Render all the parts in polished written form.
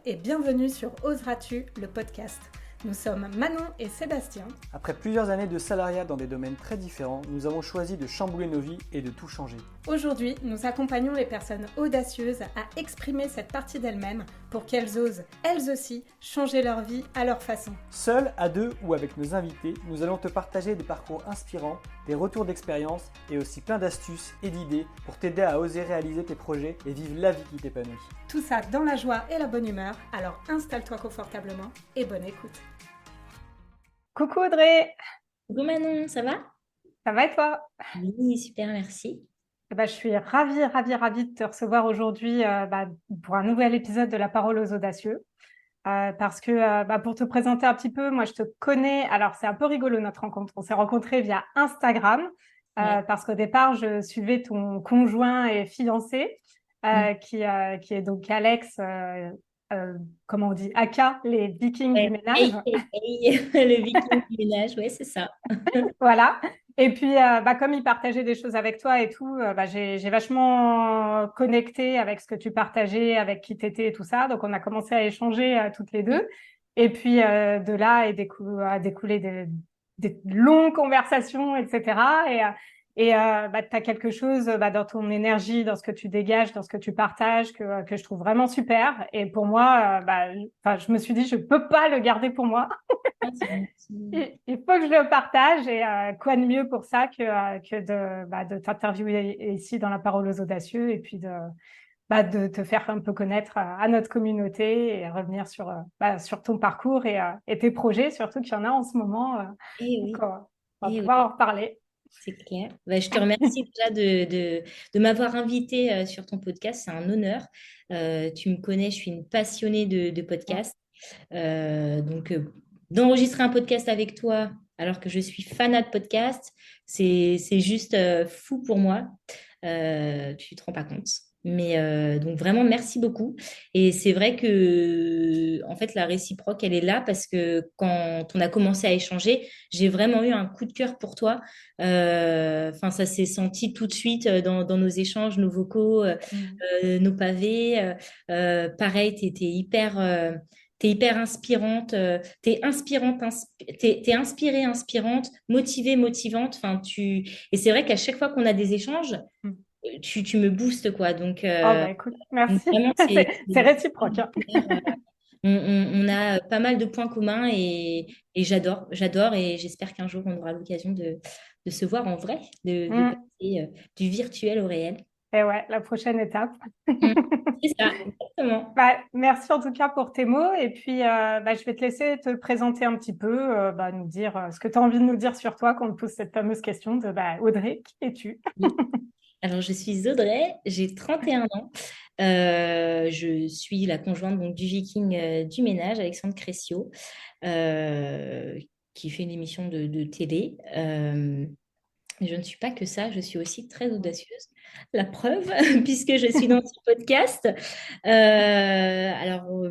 et bienvenue sur Oseras-tu, le podcast. Nous sommes Manon et Sébastien. Après plusieurs années de salariat dans des domaines très différents, nous avons choisi de chambouler nos vies et de tout changer. Aujourd'hui, nous accompagnons les personnes audacieuses à exprimer cette partie d'elles-mêmes pour qu'elles osent, elles aussi, changer leur vie à leur façon. Seuls, à deux ou avec nos invités, nous allons te partager des parcours inspirants, des retours d'expérience et aussi plein d'astuces et d'idées pour t'aider à oser réaliser tes projets et vivre la vie qui t'épanouit. Tout ça dans la joie et la bonne humeur, alors installe-toi confortablement et bonne écoute. Coucou Audrey. Coucou Manon, ça va? Ça va et toi? Oui, super, merci. Je suis ravie de te recevoir aujourd'hui pour un nouvel épisode de La Parole aux Audacieux. Parce que pour te présenter un petit peu, moi je te connais, alors c'est un peu rigolo notre rencontre, on s'est rencontrés via Instagram, Ouais. parce qu'au départ je suivais ton conjoint et fiancé, qui est donc Alex, comment on dit, Aka, les Vikings du Ouais. ménage. Le viking du ménage, ouais, c'est ça. Voilà. Et puis, comme il partageait des choses avec toi et tout, j'ai vachement connecté avec ce que tu partageais, avec qui t'étais et tout ça. Donc, on a commencé à échanger toutes les deux. Et puis, de là a découlé des longues conversations, etc. Tu as quelque chose dans ton énergie, dans ce que tu dégages, dans ce que tu partages, que je trouve vraiment super. Et pour moi, je me suis dit, je peux pas le garder pour moi. Ah, c'est gentil. Il faut que je le partage et quoi de mieux pour ça que de t'interviewer ici dans La Parole aux Audacieux et puis de te faire un peu connaître à notre communauté et revenir sur ton parcours et tes projets, surtout qu'il y en a en ce moment. Eh Donc, oui, on va eh oui, pouvoir en reparler. c'est clair. Bah, je te remercie déjà de m'avoir invité sur ton podcast, c'est un honneur. Tu me connais, je suis une passionnée de podcasts. D'enregistrer un podcast avec toi alors que je suis fanat de podcast, c'est juste fou pour moi. Tu te rends pas compte. Mais donc vraiment, merci beaucoup. Et c'est vrai que en fait, la réciproque, elle est là parce que quand on a commencé à échanger, j'ai vraiment eu un coup de cœur pour toi. Enfin, ça s'est senti tout de suite dans nos échanges, nos vocaux, Mm. nos pavés. Pareil, t'es hyper inspirante, t'es inspirante, t'es inspirée, inspirante, motivée, motivante. Enfin, et c'est vrai qu'à chaque fois qu'on a des échanges, Mm. tu me boostes, quoi. Oh, écoute, Donc merci. vraiment, C'est réciproque, hein. on a pas mal de points communs et j'adore et j'espère qu'un jour on aura l'occasion de se voir en vrai, de Mm. passer du virtuel au réel. Et ouais, la prochaine étape. Mm. C'est ça, exactement. Merci en tout cas pour tes mots. Et puis, je vais te laisser te présenter un petit peu, nous dire ce que tu as envie de nous dire sur toi quand on te pose cette fameuse question de Audrey, qui es-tu? Alors, je suis Audrey, j'ai 31 ans. Je suis la conjointe donc, du Viking du ménage, Alexandre Cressio, euh, qui fait une émission de télé. Mais je ne suis pas que ça, je suis aussi très audacieuse. La preuve, puisque je suis dans ce podcast.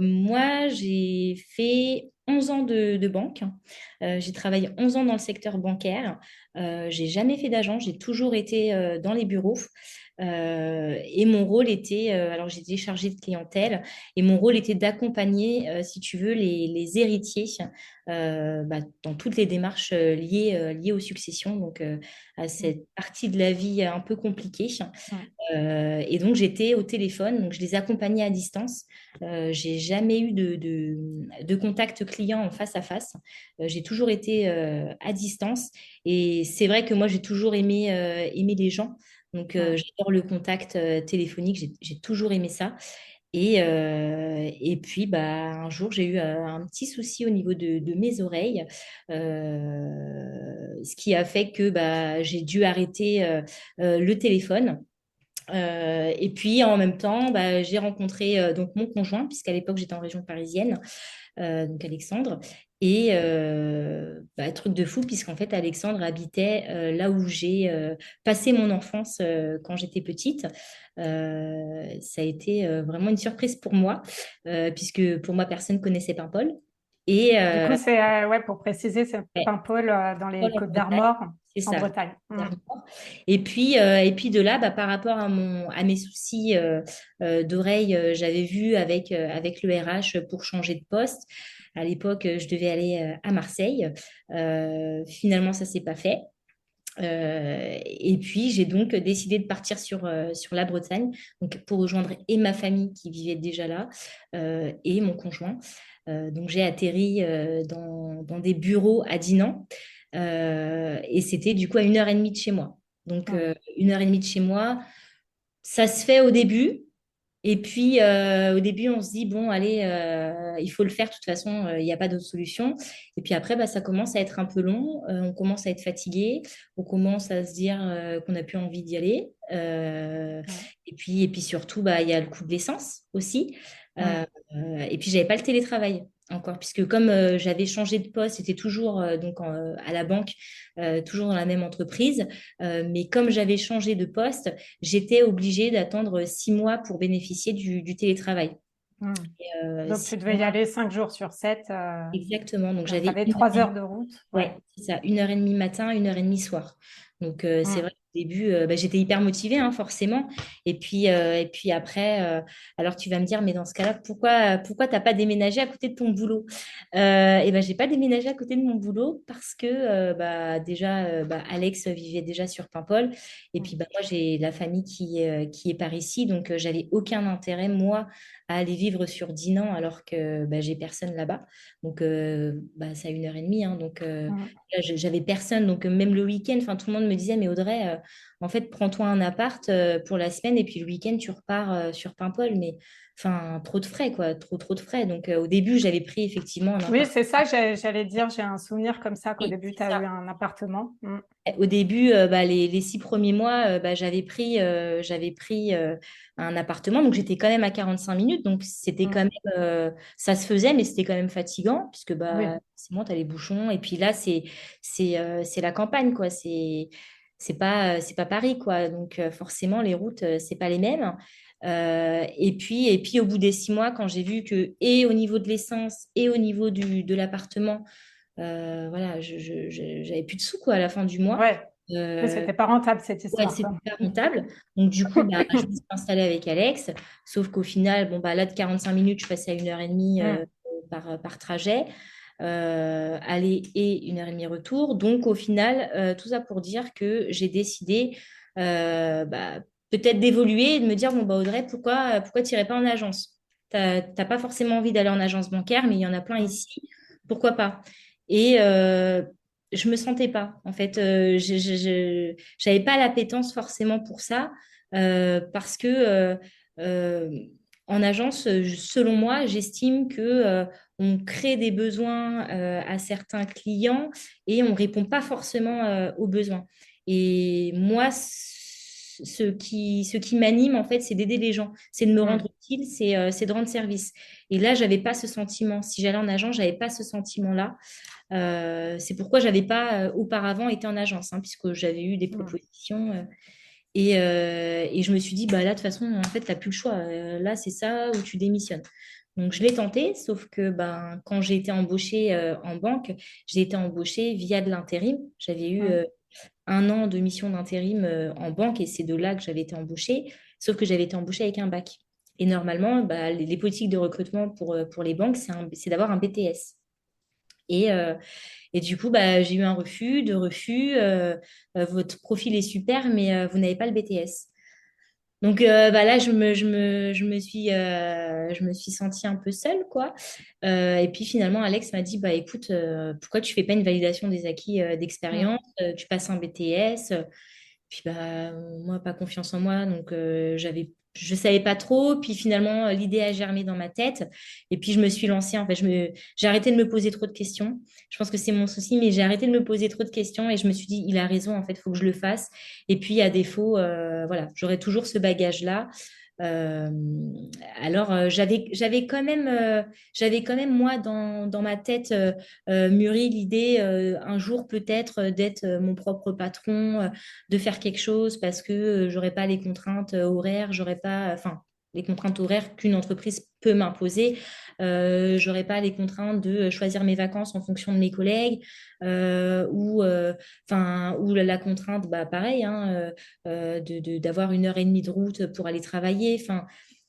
Moi, j'ai fait 11 ans de banque. J'ai travaillé 11 ans dans le secteur bancaire. J'ai jamais fait d'agent, j'ai toujours été dans les bureaux. Et mon rôle était, alors j'étais chargée de clientèle, et mon rôle était d'accompagner, si tu veux, les héritiers dans toutes les démarches liées aux successions, donc à cette partie de la vie un peu compliquée. Ouais. Et donc j'étais au téléphone, donc je les accompagnais à distance. J'ai jamais eu de contact client en face à face. J'ai toujours été à distance. Et c'est vrai que moi, j'ai toujours aimé les gens. Donc, Ouais. j'adore le contact téléphonique, j'ai toujours aimé ça. Et puis, un jour, j'ai eu un petit souci au niveau de mes oreilles, ce qui a fait que j'ai dû arrêter le téléphone. Et puis, en même temps, j'ai rencontré donc mon conjoint, puisqu'à l'époque, j'étais en région parisienne, donc Alexandre. Et truc de fou, puisqu'en fait, Alexandre habitait là où j'ai passé mon enfance quand j'étais petite. Ça a été vraiment une surprise pour moi, puisque pour moi, personne ne connaissait Paimpol. Et Du coup, c'est, ouais, pour préciser, c'est ouais, Paimpol dans les Paul en Côtes Bretagne, d'Armor, c'est en ça. Bretagne. D'Armor. Et puis de là, bah, par rapport à mes soucis d'oreille, j'avais vu avec le RH pour changer de poste. À l'époque, je devais aller à Marseille. Finalement, ça s'est pas fait. Et puis, j'ai donc décidé de partir sur la Bretagne, donc pour rejoindre et ma famille qui vivait déjà là, et mon conjoint. Donc, j'ai atterri dans des bureaux à Dinan, et c'était du coup à 1 heure et demie de chez moi. Donc, Mm. 1 heure et demie de chez moi, ça se fait au début. Et puis, au début, on se dit, bon, allez, il faut le faire, de toute façon, il n'y a pas d'autre solution. Et puis après, bah, ça commence à être un peu long, on commence à être fatigué, on commence à se dire qu'on n'a plus envie d'y aller. Mm. Et puis surtout, bah, il y a le coût de l'essence aussi. Mm. Euh, et puis, j'avais pas le télétravail encore, puisque comme j'avais changé de poste, c'était toujours donc à la banque, toujours dans la même entreprise. Mais comme j'avais changé de poste, j'étais obligée d'attendre 6 mois pour bénéficier du télétravail. Mm. Donc, tu Six devais y mois, aller 5 jours sur 7. exactement. Donc, Donc, tu j'avais avais 3 heures de route. Ouais. ouais, c'est ça, 1 heure et demie matin, 1 heure et demie soir. Donc, c'est Mm. vrai qu'au début, bah, j'étais hyper motivée, hein, forcément. Et puis après, alors tu vas me dire, mais dans ce cas-là, pourquoi t'as pas déménagé à côté de ton boulot? Et ben, j'ai pas déménagé à côté de mon boulot parce que bah, déjà, bah, Alex vivait déjà sur Paimpol. Et puis, Mm. bah, moi, j'ai la famille qui est par ici. Donc, j'avais aucun intérêt, moi, à aller vivre sur Dinan alors que bah, j'ai personne là-bas. Donc, bah, c'est à 1 heure et demie, hein. Donc, Mm. là, j'avais personne. Donc, même le week-end, enfin, tout le monde me disait, mais Audrey, en fait, prends-toi un appart pour la semaine et puis le week-end, tu repars sur Paimpol. Mais, enfin, trop de frais, quoi. Trop de frais. Donc, au début, j'avais pris effectivement un Oui, appart. c'est ça, j'allais dire, j'ai un souvenir comme ça qu'au Oui, début, tu c'est as eu ça. un appartement. Mm. Au début, bah, les 6 premiers mois, bah, j'avais pris un appartement. Donc, j'étais quand même à 45 minutes. Donc, c'était quand Mm. même, ça se faisait, mais c'était quand même fatigant, puisque bah, Oui. c'est bon, tu as les bouchons. Et puis là, c'est la campagne, quoi. C'est pas Paris, quoi. Donc, forcément, les routes, c'est pas les mêmes. Et puis, au bout des 6 mois, quand j'ai vu que, et au niveau de l'essence, et au niveau de l'appartement, voilà, j'avais plus de sous quoi à la fin du mois. Ouais. Oui, Euh, c'était pas rentable cette ouais, histoire, c'était quoi. pas rentable. Donc du coup, bah, je me suis installée avec Alex. Sauf qu'au final, bon, bah, là, de 45 minutes, je passais à 1 heure et demie Mm. par trajet. Aller et 1 heure et demie retour. Donc au final, tout ça pour dire que j'ai décidé bah, peut-être d'évoluer et de me dire, bon, bah, Audrey, pourquoi tu n'irais pas en agence? T'as pas forcément envie d'aller en agence bancaire, mais il y en a plein Mm. ici. Pourquoi pas? Et je me sentais pas. En fait, j'avais pas l'appétence forcément pour ça parce que euh, en agence, selon moi, j'estime que on crée des besoins à certains clients et on répond pas forcément aux besoins. Et moi, ce qui m'anime, en fait, c'est d'aider les gens, c'est de me rendre Mm. utile, c'est de rendre service. Et là, j'avais pas ce sentiment. Si j'allais en agence, j'avais pas ce sentiment-là. C'est pourquoi j'avais pas auparavant été en agence, hein, puisque j'avais eu des Mm. propositions. Et je me suis dit, bah là, de toute façon, en fait, tu n'as plus le choix. Là, c'est ça ou tu démissionnes. Donc, je l'ai tenté, sauf que ben, quand j'ai été embauchée en banque, j'ai été embauchée via de l'intérim. J'avais eu Mm. 1 an de mission d'intérim en banque et c'est de là que j'avais été embauchée, sauf que j'avais été embauchée avec un bac. Et normalement, bah, les politiques de recrutement pour les banques, c'est d'avoir un BTS. Et, et du coup, bah, j'ai eu un refus, de refus. Votre profil est super, mais vous n'avez pas le BTS. Donc bah, là, je me suis sentie un peu seule, quoi. Et puis finalement, Alex m'a dit, bah écoute, pourquoi tu fais pas une validation des acquis Mm. d'expérience, tu passes un BTS. Puis bah moi, pas confiance en moi, donc je savais pas trop. Puis finalement, l'idée a germé dans ma tête. Et puis je me suis lancée. En fait, j'ai arrêté de me poser trop de questions. Je pense que c'est mon souci, mais j'ai arrêté de me poser trop de questions et je me suis dit, il a raison. En fait, il faut que je le fasse. Et puis à défaut, voilà, j'aurai toujours ce bagage-là. Euh, alors j'avais quand même moi dans ma tête mûri l'idée un jour peut-être d'être mon propre patron, de faire quelque chose parce que j'aurais pas les contraintes horaires, j'aurais pas, enfin, les contraintes horaires qu'une entreprise peut m'imposer. J'aurais pas les contraintes de choisir mes vacances en fonction de mes collègues ou la contrainte, bah, pareil, hein, d'avoir 1 heure et demie de route pour aller travailler. Enfin,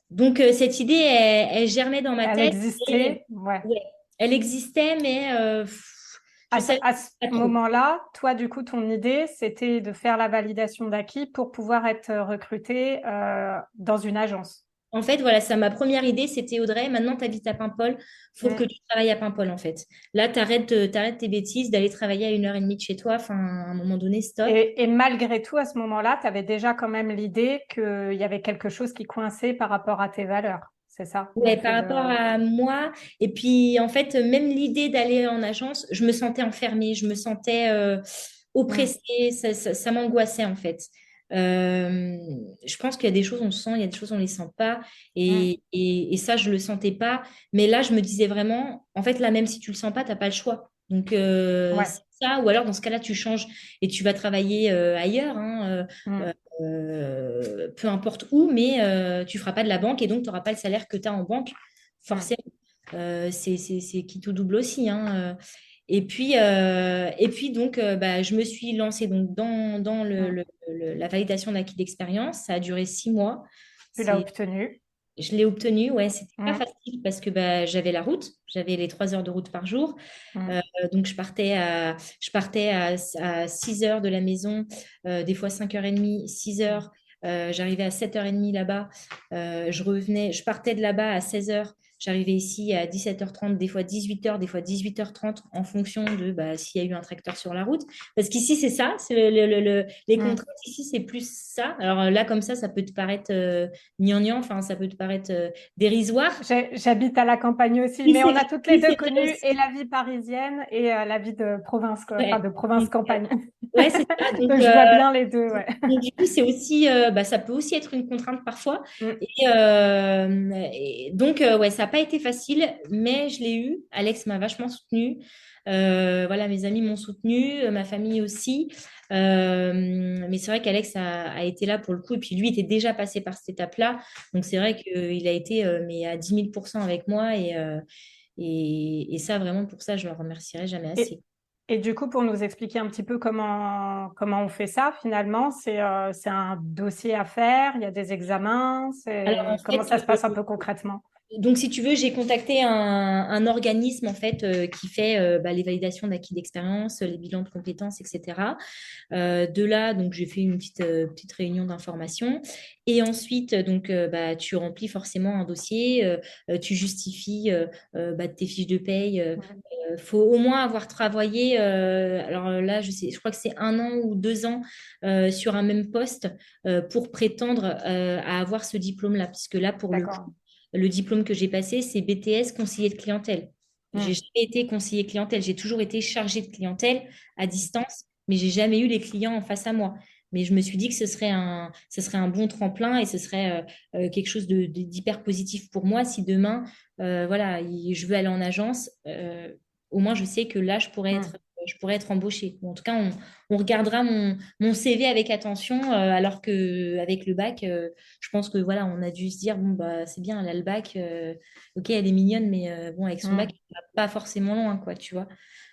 donc, cette idée, elle germait dans ma Elle tête. Et, existait, ouais. ouais, elle existait, mais je savais À ce pas trop. moment-là, toi, du coup, ton idée, c'était de faire la validation d'acquis pour pouvoir être recruté dans une agence. En fait, voilà, ça, ma première idée, c'était Audrey, maintenant tu habites à Paimpol, faut que Mm. tu travailles à Paimpol, en fait. Là, tu arrêtes tes bêtises d'aller travailler à 1 heure et demie de chez toi. Enfin, à un moment donné, stop. Et malgré tout, à ce moment-là, tu avais déjà quand même l'idée qu'il y avait quelque chose qui coinçait par rapport à tes valeurs. C'est ça, le Ouais, fait par de... rapport à moi. Et puis, en fait, même l'idée d'aller en agence, je me sentais enfermée, je me sentais Mm. oppressée, ça m'angoissait, en fait. Euh, je pense qu'il y a des choses on sent, il y a des choses on les sent pas. Mm. Et ça, je le sentais pas. Mais là, je me disais vraiment, en fait, là, même si tu le sens pas, t'as pas le choix. Donc, Ouais. c'est ça. Ou alors, dans ce cas-là, tu changes et tu vas travailler ailleurs, hein, Mm. peu importe où, mais tu feras pas de la banque et donc tu n'auras pas le salaire que tu as en banque, Mm. forcément. C'est qui tout double aussi, hein. Et puis donc, bah, je me suis lancée donc, dans Mm. la validation d'acquis d'expérience. Ça a duré 6 mois. Tu l'as C'est, obtenu. je l'ai obtenu, ouais, c'était pas Mm. facile parce que bah, j'avais la route, j'avais les 3 heures de route par jour. Mm. Donc, je partais à 6 heures de la maison, des fois 5h30, 6 heures. J'arrivais à 7h30 là-bas. Je partais de là-bas à 16 heures. J'arrivais ici à 17h30, des fois 18 heures, des fois 18h30, en fonction de bah, s'il y a eu un tracteur sur la route. Parce qu'ici, c'est ça, c'est les Mm. contraintes ici, c'est plus ça. Alors là, comme ça peut te paraître gnangnan, enfin, ça peut te paraître dérisoire. J'habite à la campagne aussi, Oui, mais c'est on vrai, a toutes les oui, deux c'est vrai connu et aussi. la vie parisienne et la vie de province, quoi. Enfin, Ouais. de Donc, province-campagne. ouais, c'est ça. Donc, je vois bien les deux, ouais. Du coup, c'est aussi, bah, ça peut aussi être une contrainte parfois. Mm. Et donc, ouais, ça n'a pas été facile, mais je l'ai eu. Alex m'a vachement soutenue. Voilà, mes amis m'ont soutenue, ma famille aussi. Mais c'est vrai qu'Alex a été là pour le coup. Et puis, lui était déjà passé par cette étape-là. Donc, c'est vrai qu'il a été mais à 10 000% avec moi. Et ça, vraiment, pour ça, je ne le remercierai jamais Et, assez. et du coup, pour nous expliquer un petit peu comment on fait ça, finalement, c'est un dossier à faire, il y a des examens, Alors, en comment fait, ça se passe un peu concrètement? donc, si tu veux, j'ai contacté un organisme en fait qui fait bah, les validations d'acquis d'expérience, les bilans de compétences, etc. De là, donc j'ai fait une petite réunion d'information. Et ensuite, donc bah, tu remplis forcément un dossier, tu justifies bah, de tes fiches de paye. Mm. Faut au moins avoir travaillé. Alors là, je crois que c'est 1 an ou 2 ans sur un même poste pour prétendre à avoir ce diplôme-là, puisque là, pour le D'accord. le diplôme que j'ai passé, c'est BTS conseiller de clientèle. J'ai Mm. jamais été conseiller clientèle, j'ai toujours été chargée de clientèle à distance, mais j'ai jamais eu les clients en face à moi. Mais je me suis dit que ce serait un bon tremplin et ce serait quelque chose d'hyper positif pour moi si demain, voilà, je veux aller en agence. Au moins, je sais que là, Mm. je pourrais être embauchée. Ou en tout cas, on regardera mon CV avec attention, alors que avec le bac, je pense que voilà, on a dû se dire bon bah c'est bien, elle a le bac, ok, elle est mignonne, mais bon avec son bac, Mm. elle va pas forcément loin, quoi, tu vois.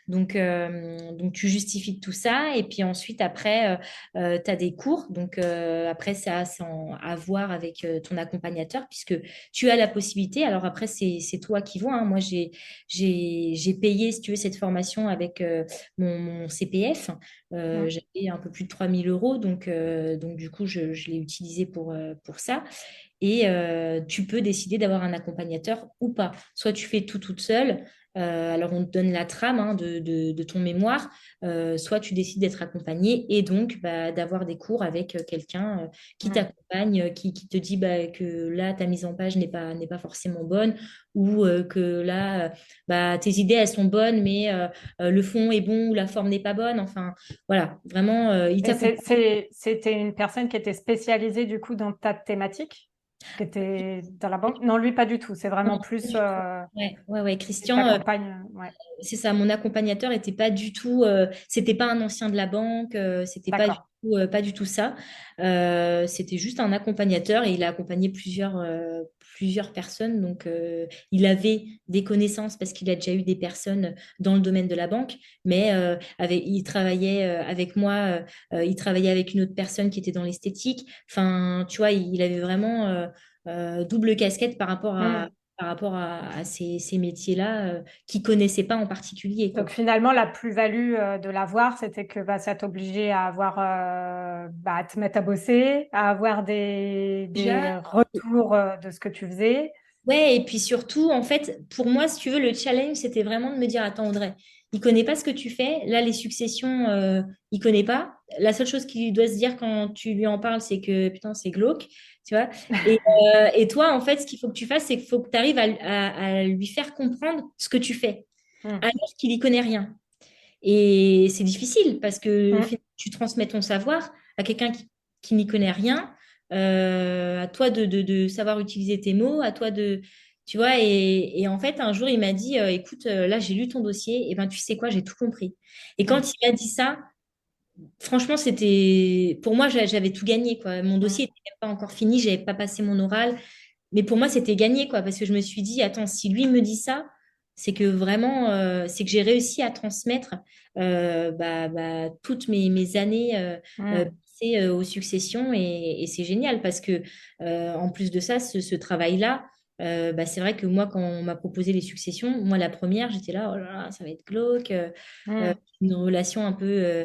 Donc tu justifies de tout ça et puis ensuite après tu as des cours. Donc après à voir avec ton accompagnateur puisque tu as la possibilité. Alors après c'est toi qui vois, hein. Moi j'ai payé si tu veux cette formation avec mon CPF. Mm. J'avais un peu plus de 3 000 euros donc du coup je l'ai utilisé pour ça. Et tu peux décider d'avoir un accompagnateur ou pas. Soit tu fais tout toute seule, alors on te donne la trame hein, de ton mémoire, soit tu décides d'être accompagné et donc bah, d'avoir des cours avec quelqu'un qui Mm. t'accompagne, qui te dit bah, que là, ta mise en page n'est pas forcément bonne ou que là, bah, tes idées, elles sont bonnes, mais le fond est bon ou la forme n'est pas bonne. Enfin, voilà, vraiment, il Et t'accompagne. c'était une personne qui était spécialisée du coup dans ta thématique, qui était dans la banque? Non, lui, pas du tout. C'est vraiment plus, Ouais, ouais, ouais, il Christian, t'accompagne. Ouais. c'est ça, mon accompagnateur était pas du tout, c'était pas un ancien de la banque, c'était pas du D'accord. pas du tout ça. C'était juste un accompagnateur et il a accompagné plusieurs personnes. Donc, il avait des connaissances parce qu'il a déjà eu des personnes dans le domaine de la banque, mais il travaillait avec moi, il travaillait avec une autre personne qui était dans l'esthétique. Enfin, tu vois, il avait vraiment double casquette Hmm. par rapport à ces métiers-là qu'il connaissait pas en particulier, Donc quoi. finalement, la plus-value de l'avoir, c'était que bah, ça t'obligeait à avoir, bah, à te mettre à bosser, à avoir Déjà, des retours de ce que tu faisais. ouais, et puis surtout, en fait, pour moi, si tu veux, le challenge, c'était vraiment de me dire, attends, Audrey, il connaît pas ce que tu fais. Là, les successions, il connaît pas. La seule chose qu'il doit se dire quand tu lui en parles, c'est que, putain, c'est glauque, tu vois. Et toi, en fait, ce qu'il faut que tu fasses, c'est qu'il faut que tu arrives à lui faire comprendre ce que tu fais, Hmm. alors qu'il y connaît rien. Et c'est difficile parce que Hmm. finalement, tu transmets ton savoir à quelqu'un qui n'y connaît rien. À toi de savoir utiliser tes mots, à toi de... Tu vois, et en fait, un jour, il m'a dit, écoute, là, j'ai lu ton dossier, et ben, tu sais quoi, j'ai tout compris. Et quand Hmm. il m'a dit ça, franchement, c'était... Pour moi, j'avais tout gagné, quoi. Mon Hmm. dossier n'était même pas encore fini, j'avais pas passé mon oral. Mais pour moi, c'était gagné, quoi, parce que je me suis dit, attends, si lui me dit ça, c'est que vraiment, c'est que j'ai réussi à transmettre toutes mes années Hmm. passées aux successions et c'est génial parce que en plus de ça, ce travail-là, c'est vrai que moi, quand on m'a proposé les successions, moi, la première, j'étais là, oh là là, ça va être glauque. Euh, Hmm. une relation un peu,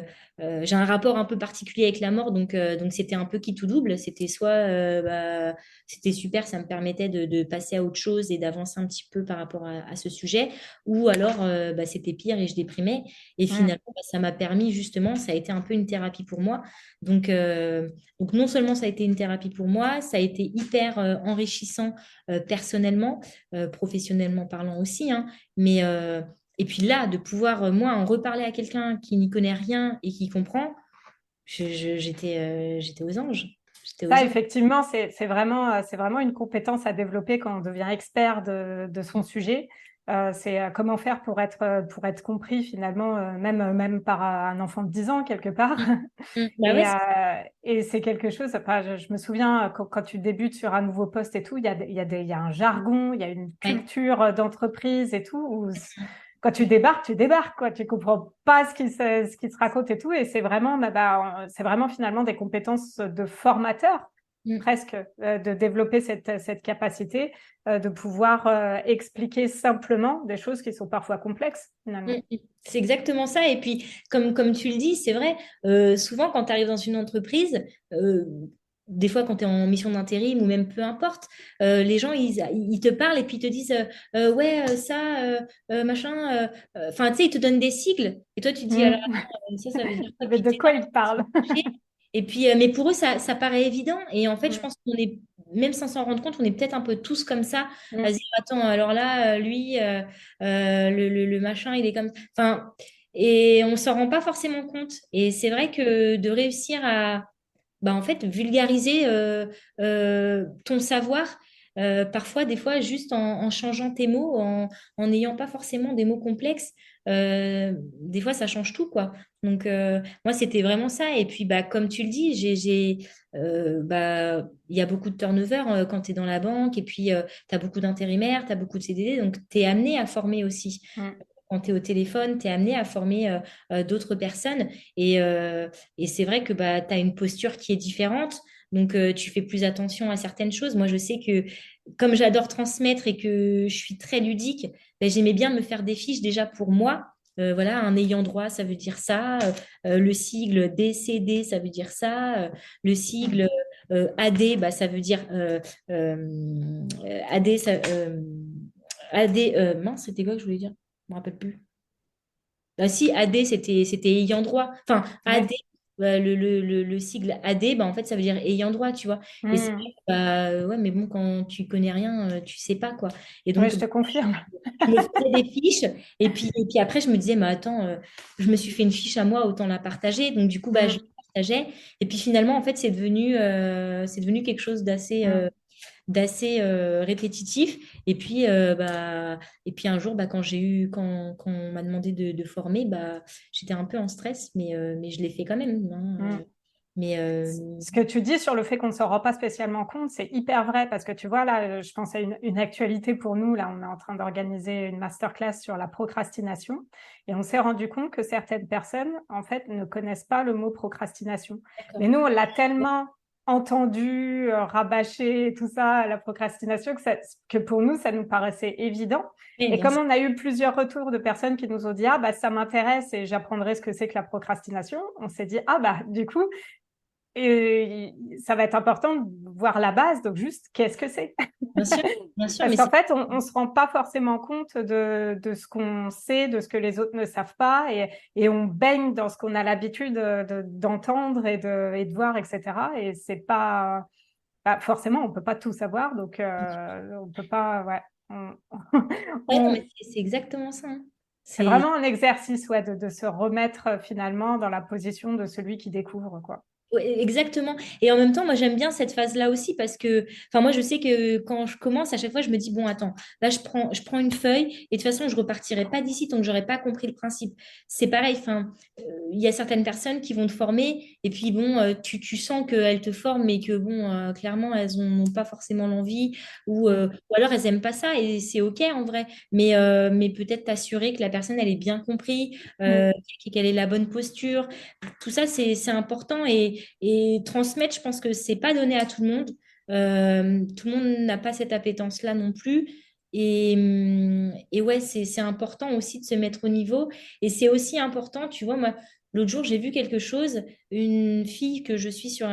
j'ai un rapport un peu particulier avec la mort, donc c'était un peu qui tout double. C'était soit c'était super, ça me permettait de passer à autre chose et d'avancer un petit peu par rapport à ce sujet. Ou alors, c'était pire et je déprimais. Et Hmm. finalement, ça m'a permis justement, ça a été un peu une thérapie pour moi. Donc, donc non seulement ça a été une thérapie pour moi, ça a été hyper enrichissant personnellement, professionnellement parlant aussi, hein, mais et puis là, de pouvoir, moi, en reparler à quelqu'un qui n'y connaît rien et qui comprend, j'étais aux anges. J'étais Ça, aux anges. effectivement, c'est vraiment une compétence à développer quand on devient expert de son sujet. C'est comment faire pour être compris finalement, même par un enfant de 10 ans quelque part. Bah ouais, Et c'est quelque chose, enfin, je me souviens quand tu débutes sur un nouveau poste et tout, il y a un jargon, il y a une ouais. culture d'entreprise et tout, où quand tu débarques, quoi. Tu comprends pas ce qui se raconte et tout. Et c'est vraiment, c'est vraiment finalement des compétences de formateur, Mm, presque, de développer cette capacité de pouvoir expliquer simplement des choses qui sont parfois complexes, mm, finalement. mm. C'est exactement ça. Et puis, comme tu le dis, c'est vrai, souvent quand tu arrives dans une entreprise, euh, des fois quand tu es en mission d'intérim ou même peu importe, les gens, ils te parlent et puis ils te disent, ouais, ça, machin, enfin, tu sais, ils te donnent des sigles. Et toi, tu te dis, alors, Mm. attends, ça veut dire quoi? Mais Puis de tu quoi il parle? et puis, mais pour eux, ça paraît évident. Et en fait, je Mm. pense qu'on est, même sans s'en rendre compte, on est peut-être un peu tous comme ça, à se Mm. dire, attends, alors là, lui, le machin, il est comme... Enfin, et on s'en rend pas forcément compte. Et c'est vrai que de réussir à, en fait, vulgariser ton savoir, parfois, des fois, juste en changeant tes mots, en n'ayant pas forcément des mots complexes, des fois, ça change tout, quoi. Donc, moi, c'était vraiment ça. Et puis, comme tu le dis, il y a beaucoup de turnover quand tu es dans la banque. Et puis, tu as beaucoup d'intérimaires, tu as beaucoup de CDD. Donc, tu es amené à former aussi. Mm. Quand tu es au téléphone, tu es amené à former d'autres personnes. Et c'est vrai que tu as une posture qui est différente. Donc, tu fais plus attention à certaines choses. Moi, je sais que comme j'adore transmettre et que je suis très ludique, j'aimais bien me faire des fiches déjà pour moi. Voilà, un ayant droit, ça veut dire ça. Le sigle DCD, ça veut dire ça. Le sigle AD, ça veut dire AD, AD, mince, c'était quoi que je voulais dire? Je me rappelle plus. Bah, si, AD, c'était ayant droit. Enfin, AD, Ouais. le sigle AD, en fait, ça veut dire ayant droit, tu vois. Et c'est vrai Mm. que, ouais, mais bon, quand tu connais rien, tu sais pas, quoi. Et Oui, donc, je te confirme. je me faisais des fiches. Et puis après, je me disais, mais attends, je me suis fait une fiche à moi, autant la partager. Donc, du coup, je Mm. la partageais. Et puis finalement, en fait, c'est devenu quelque chose Mm. d'assez répétitif. Et puis un jour, quand on m'a demandé de former, j'étais un peu en stress, mais je l'ai fait quand même, hein. Mm. Mais Ce que tu dis sur le fait qu'on ne s'en rend pas spécialement compte, c'est hyper vrai parce que tu vois, là, je pense à une actualité pour nous. Là, on est en train d'organiser une masterclass sur la procrastination et on s'est rendu compte que certaines personnes, en fait, ne connaissent pas le mot procrastination. Mais d'accord. nous, on l'a tellement entendu, rabâché, tout ça, la procrastination, que pour nous, ça nous paraissait évident. Oui, Et bien comme sûr. on a eu plusieurs retours de personnes qui nous ont dit, ah, bah, ça m'intéresse et j'apprendrai ce que c'est que la procrastination, on s'est dit, ah, bah, du coup, et ça va être important de voir la base, donc juste qu'est-ce que c'est? Bien bien sûr, Parce mais qu'en c'est fait, on se rend pas forcément compte de ce qu'on sait, de ce que les autres ne savent pas, et on baigne dans ce qu'on a l'habitude d'entendre et de voir, etc. Et c'est pas, forcément, on peut pas tout savoir, donc on peut pas, ouais. ouais, non, On- mais c'est exactement ça, hein. c'est C'est vraiment un exercice, ouais, de se remettre finalement dans la position de celui qui découvre, quoi. Ouais, exactement. Et en même temps, moi, j'aime bien cette phase-là aussi parce que, enfin, moi, je sais que quand je commence, à chaque fois, je me dis, bon, attends, là, je prends une feuille et de toute façon, je repartirai pas d'ici tant que j'aurais pas compris le principe. C'est pareil, enfin, il y a certaines personnes qui vont te former et puis, bon, tu sens qu'elles te forment mais que, bon, clairement, elles n'ont pas forcément l'envie ou alors elles aiment pas ça et c'est OK en vrai. Mais peut-être t'assurer que la personne, elle ait bien compris, Mm. qu'elle ait la bonne posture. Tout ça, c'est important et transmettre, je pense que c'est pas donné à tout le monde. Tout le monde n'a pas cette appétence-là non plus. Et ouais, c'est important aussi de se mettre au niveau. Et c'est aussi important, tu vois, moi, l'autre jour, j'ai vu quelque chose, une fille que je suis sur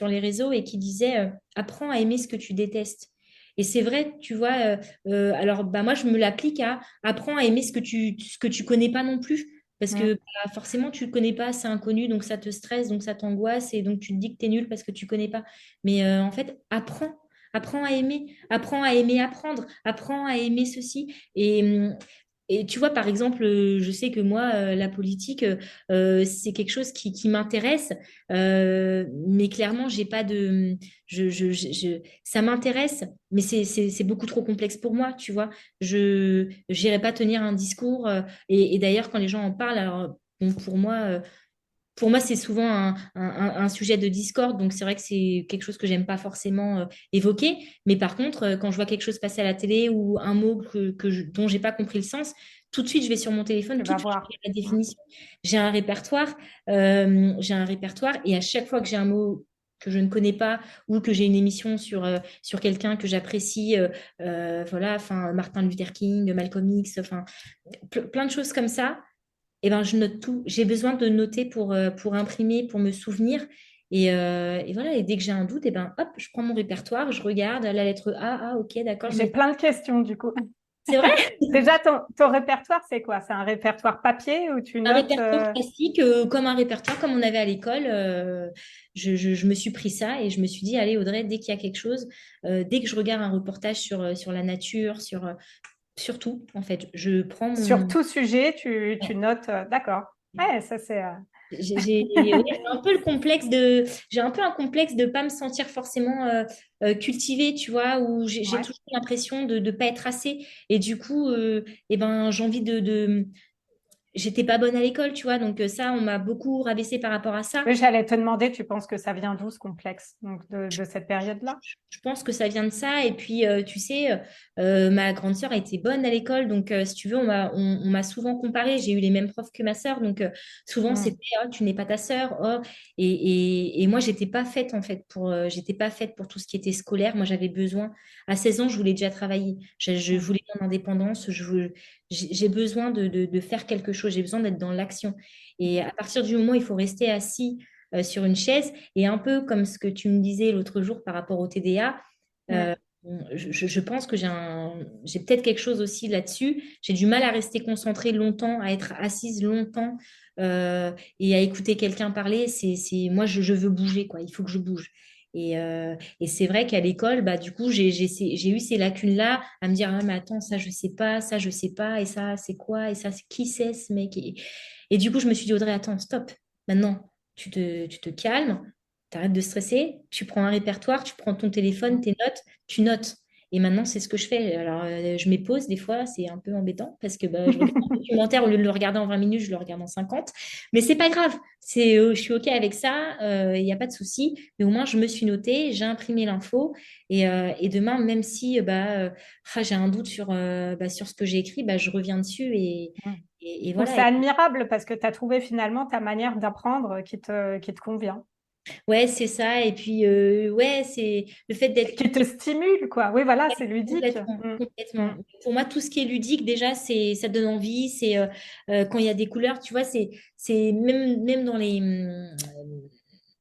les réseaux et qui disait apprends à aimer ce que tu détestes. Et c'est vrai, tu vois, alors bah, moi, je me l'applique à apprends à aimer ce que tu connais pas non plus. Parce Mm. que forcément, tu ne connais pas, c'est inconnu, donc ça te stresse, donc ça t'angoisse, et donc tu te dis que tu es nul parce que tu ne connais pas. Mais en fait, apprends à aimer apprendre, apprends à aimer ceci. Et tu vois, par exemple, je sais que moi, la politique, c'est quelque chose qui m'intéresse, mais clairement, j'ai pas de... ça m'intéresse, mais c'est beaucoup trop complexe pour moi, tu vois. Je n'irai pas tenir un discours. Et d'ailleurs, quand les gens en parlent, alors, bon, pour moi, c'est souvent un sujet de discorde, donc c'est vrai que c'est quelque chose que j'aime pas forcément évoquer. Mais par contre, quand je vois quelque chose passer à la télé ou un mot dont j'ai pas compris le sens, tout de suite, je vais sur mon téléphone, Tu tout vas de suite, je voir. regarde la Mm. définition. J'ai un répertoire, et à chaque fois que j'ai un mot que je ne connais pas ou que j'ai une émission sur quelqu'un que j'apprécie, voilà, enfin Martin Luther King, Malcolm X, enfin plein de choses comme ça, eh ben, je note tout. J'ai besoin de noter pour imprimer, pour me souvenir. Et voilà, et dès que j'ai un doute, eh ben, hop, je prends mon répertoire, je regarde la lettre A, ah, ok, d'accord, je J'ai mets... plein de questions du coup. C'est vrai, Déjà, ton répertoire, c'est quoi? C'est un répertoire papier où tu un notes répertoire classique, comme un répertoire comme on avait à l'école. Je me suis pris ça et je me suis dit, allez, Audrey, dès qu'il y a quelque chose, dès que je regarde un reportage sur la nature, sur tout, en fait, je prends sur mon... tout sujet, tu notes. D'accord. Ouais, ça c'est. Ouais, j'ai un peu le complexe de, j'ai un peu un complexe de pas me sentir forcément cultivée, tu vois, où j'ai Ouais. toujours l'impression de ne pas être assez. Et du coup, eh ben, j'ai envie j'étais pas bonne à l'école, tu vois, donc ça, on m'a beaucoup rabaissé par rapport à ça. Oui, j'allais te demander, tu penses que ça vient d'où ce complexe, donc de cette période-là? Je pense que ça vient de ça. Et puis, tu sais, ma grande sœur a été bonne à l'école. Donc, si tu veux, on m'a souvent comparé. J'ai eu les mêmes profs que ma sœur. Donc, souvent, Hmm. c'était, oh, tu n'es pas ta sœur. Oh. Et moi, j'étais pas faite, en fait, j'étais pas faite pour tout ce qui était scolaire. Moi, j'avais besoin. À 16 ans, je voulais déjà travailler. Je Hmm. voulais mon indépendance. J'ai besoin de faire quelque chose. J'ai besoin d'être dans l'action. Et à partir du moment où il faut rester assis sur une chaise, et un peu comme ce que tu me disais l'autre jour par rapport au TDA, Hmm. euh, je pense que j'ai peut-être quelque chose aussi là-dessus. J'ai du mal à rester concentrée longtemps, à être assise longtemps et à écouter quelqu'un parler. Moi, je veux bouger, quoi. Il faut que je bouge. Et c'est vrai qu'à l'école, bah, du coup, j'ai eu ces lacunes-là à me dire, ah, mais attends, ça, je sais pas, et ça, c'est quoi, et ça, qui c'est ce mec? Et du coup, je me suis dit, Audrey, attends, stop. Maintenant, tu te calmes, tu arrêtes de stresser, tu prends un répertoire, tu prends ton téléphone, tes notes, tu notes. Et maintenant, c'est ce que je fais. Alors, je mets pause des fois, c'est un peu embêtant parce que bah, je regarde un documentaire, au lieu de le regarder en 20 minutes, je le regarde en 50. Mais c'est pas grave. Je suis OK avec ça, il n'y a pas de souci. Mais au moins, je me suis notée, j'ai imprimé l'info. Et demain, même si j'ai un doute sur ce que j'ai écrit, bah, je reviens dessus et Donc, voilà. c'est admirable parce que tu as trouvé finalement ta manière d'apprendre qui te convient Ouais, c'est ça. Et puis, ouais, c'est le fait et d'être qui te stimule, quoi. Oui, voilà, c'est ludique. complètement, Mm. complètement. Mm. Pour moi, tout ce qui est ludique, déjà, ça donne envie. Quand il y a des couleurs, tu vois, c'est même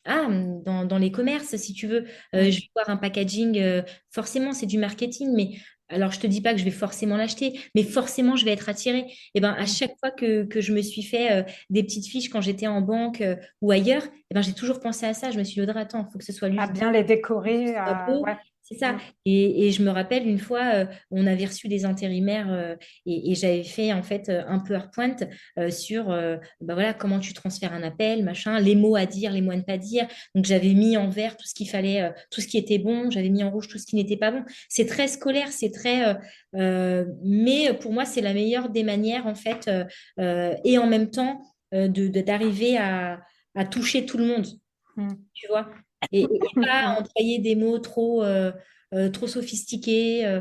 dans les commerces, si tu veux, Mm. je vais voir un packaging, forcément, c'est du marketing, mais alors je te dis pas que je vais forcément l'acheter, mais forcément, je vais être attirée. Et ben, à Mm. chaque fois que je me suis fait des petites fiches quand j'étais en banque ou ailleurs, et ben, j'ai toujours pensé à ça. Je me suis dit, Audrey, attends, il faut que ce soit À ludique, bien les faut que ce décorer. soit beau. Ouais. C'est ça. Mm. Et je me rappelle une fois, on avait reçu des intérimaires et j'avais fait en fait un PowerPoint sur bah voilà, comment tu transfères un appel, machin, les mots à dire, les mots à ne pas dire. Donc j'avais mis en vert tout ce qu'il fallait, tout ce qui était bon, j'avais mis en rouge tout ce qui n'était pas bon. C'est très scolaire, mais pour moi c'est la meilleure des manières en fait, et en même temps d'arriver à toucher tout le monde, Mm. tu vois, et pas Mm. employer des mots trop sophistiqués.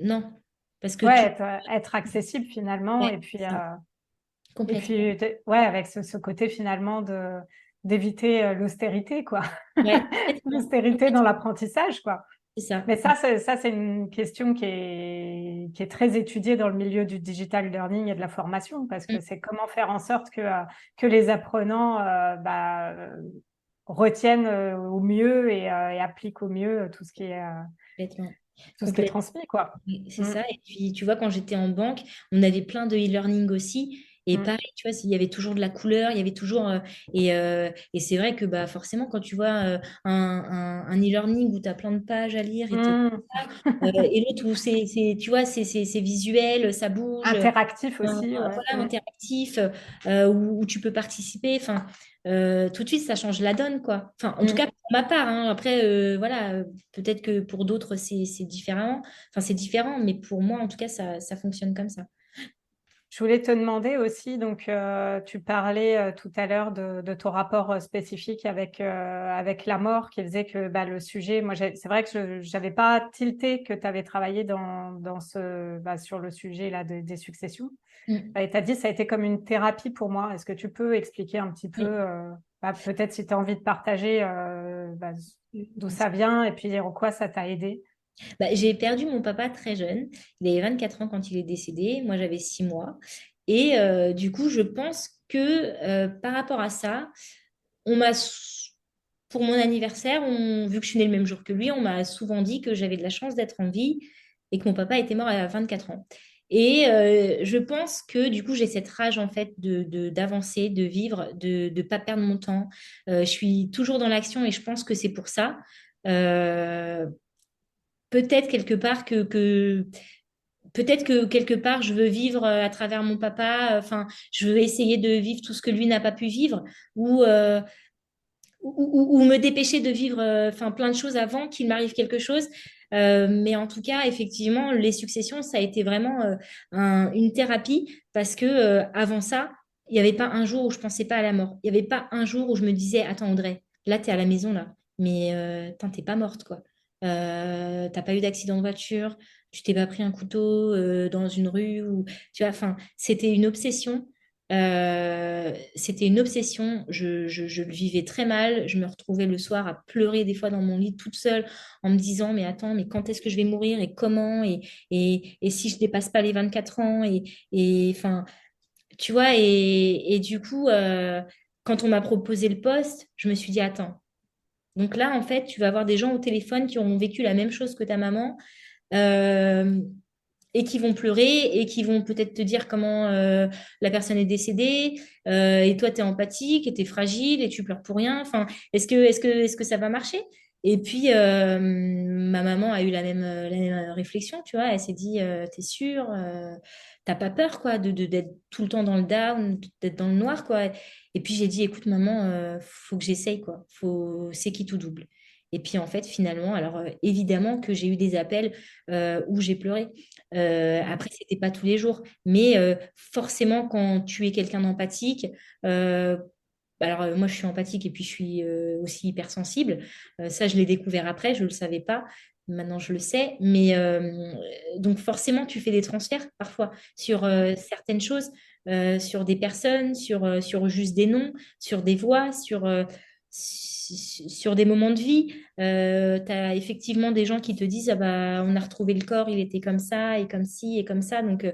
Non, parce que Ouais, tout, être accessible finalement ouais, c'est ça, et complètement. puis ouais, avec ce côté finalement d'éviter l'austérité, quoi. Ouais, complètement, L'austérité dans complètement, l'apprentissage, quoi. c'est ça. Mais ça, c'est une question qui est très étudiée dans le milieu du digital learning et de la formation, parce que Mm, c'est comment faire en sorte que les apprenants retiennent au mieux et appliquent au mieux complètement. tout ce qui est Complètement. transmis, quoi. Oui, c'est Mm, ça. Et puis, tu vois, quand j'étais en banque, on avait plein de e-learning aussi. Et mm, pareil, tu vois, il y avait toujours de la couleur, il y avait toujours. Et c'est vrai que bah, forcément, quand tu vois un e-learning où tu as plein de pages à lire mm. et l'autre où tu vois, c'est visuel, ça bouge, Interactif aussi, ouais. voilà, Mm, interactif, où tu peux participer. Enfin, tout de suite, ça change la donne, quoi. Enfin, en tout cas, mm. pour ma part, hein. Après, voilà, peut-être que pour d'autres, c'est différent. Enfin, c'est différent, mais pour moi, en tout cas, ça fonctionne comme ça. Je voulais te demander aussi, donc tu parlais tout à l'heure de ton rapport spécifique avec la mort, qui faisait que bah, le sujet, moi c'est vrai que je n'avais pas tilté que tu avais travaillé sur le sujet là des successions. Mm. Et tu as dit ça a été comme une thérapie pour moi. Est-ce que tu peux expliquer un petit peu, Oui. peut-être si tu as envie de partager d'où ça vient et puis en quoi ça t'a aidé? Bah, j'ai perdu mon papa très jeune. Il avait 24 ans quand il est décédé. Moi, j'avais 6 mois. Et du coup, je pense que par rapport à ça, on m'a, s- pour mon anniversaire, vu que je suis née le même jour que lui, on m'a souvent dit que j'avais de la chance d'être en vie et que mon papa était mort à 24 ans. Et je pense que du coup, j'ai cette rage en fait d'avancer, de vivre, de ne pas perdre mon temps. Je suis toujours dans l'action et je pense que c'est pour ça. Euh, peut-être quelque part peut-être que quelque part je veux vivre à travers mon papa. Enfin, je veux essayer de vivre tout ce que lui n'a pas pu vivre ou ou me dépêcher de vivre enfin plein de choses avant qu'il m'arrive quelque chose. Mais en tout cas, effectivement, les successions, ça a été vraiment une thérapie parce que avant ça, il n'y avait pas un jour où je pensais pas à la mort. Il n'y avait pas un jour où je me disais, attends Audrey, là, tu es à la maison, là, mais t'es pas morte, quoi. T'as pas eu d'accident de voiture, tu t'es pas pris un couteau dans une rue, ou tu vois, enfin, c'était une obsession. C'était une obsession. Je le vivais très mal. Je me retrouvais le soir à pleurer des fois dans mon lit toute seule en me disant, mais attends, mais quand est-ce que je vais mourir et comment et si je dépasse pas les 24 ans enfin, tu vois, et du coup, quand on m'a proposé le poste, je me suis dit, attends. Donc là, en fait, tu vas avoir des gens au téléphone qui ont vécu la même chose que ta maman. Euh, et qui vont pleurer et qui vont peut-être te dire comment la personne est décédée et toi tu es empathique et tu es fragile et tu pleures pour rien. Enfin, est-ce que ça va marcher? Et puis ma maman a eu la même réflexion, tu vois, elle s'est dit t'es sûre, t'as pas peur quoi d'être tout le temps dans le down, d'être dans le noir quoi. Et puis j'ai dit écoute maman, faut que j'essaye quoi, c'est qui tout double. Et puis en fait, finalement, alors évidemment que j'ai eu des appels où j'ai pleuré. Après, c'était pas tous les jours, mais forcément, quand tu es quelqu'un d'empathique, euh, alors moi je suis empathique et puis je suis aussi hypersensible. Ça, je l'ai découvert après, je ne le savais pas. Maintenant, je le sais. Mais donc forcément, tu fais des transferts parfois sur certaines choses, sur des personnes, sur juste des noms, sur des voix, sur des moments de vie. Tu as effectivement des gens qui te disent, ah bah, on a retrouvé le corps, il était comme ça et comme ci et comme ça. Donc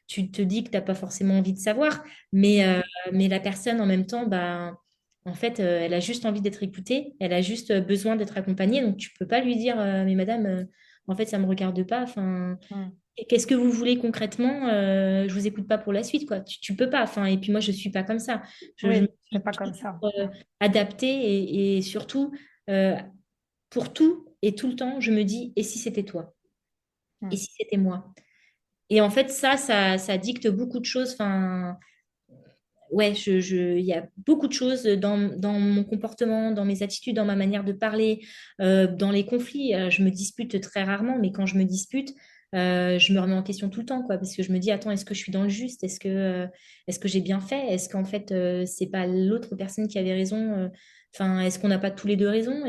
tu te dis que tu n'as pas forcément envie de savoir. Mais la personne, en même temps, bah, en fait, elle a juste envie d'être écoutée, elle a juste besoin d'être accompagnée. Donc, tu peux pas lui dire, mais madame, en fait, ça me regarde pas. Enfin, Mm. qu'est-ce que vous voulez concrètement? Je vous écoute pas pour la suite, quoi. Tu peux pas. Enfin, et puis moi, je suis pas comme ça. Je me Oui, c'est suis pas comme ça. toujours Mm. adaptée et surtout, euh, pour tout et tout le temps, je me dis, et si c'était toi? Et Mm. si c'était moi? Et en fait, ça dicte beaucoup de choses. Enfin, ouais, il y a beaucoup de choses dans mon comportement, dans mes attitudes, dans ma manière de parler, dans les conflits. Je me dispute très rarement, mais quand je me dispute, je me remets en question tout le temps, quoi, parce que je me dis, attends, est-ce que je suis dans le juste? Est-ce que j'ai bien fait? Est-ce qu'en fait, c'est pas l'autre personne qui avait raison? Enfin, est-ce qu'on n'a pas tous les deux raison?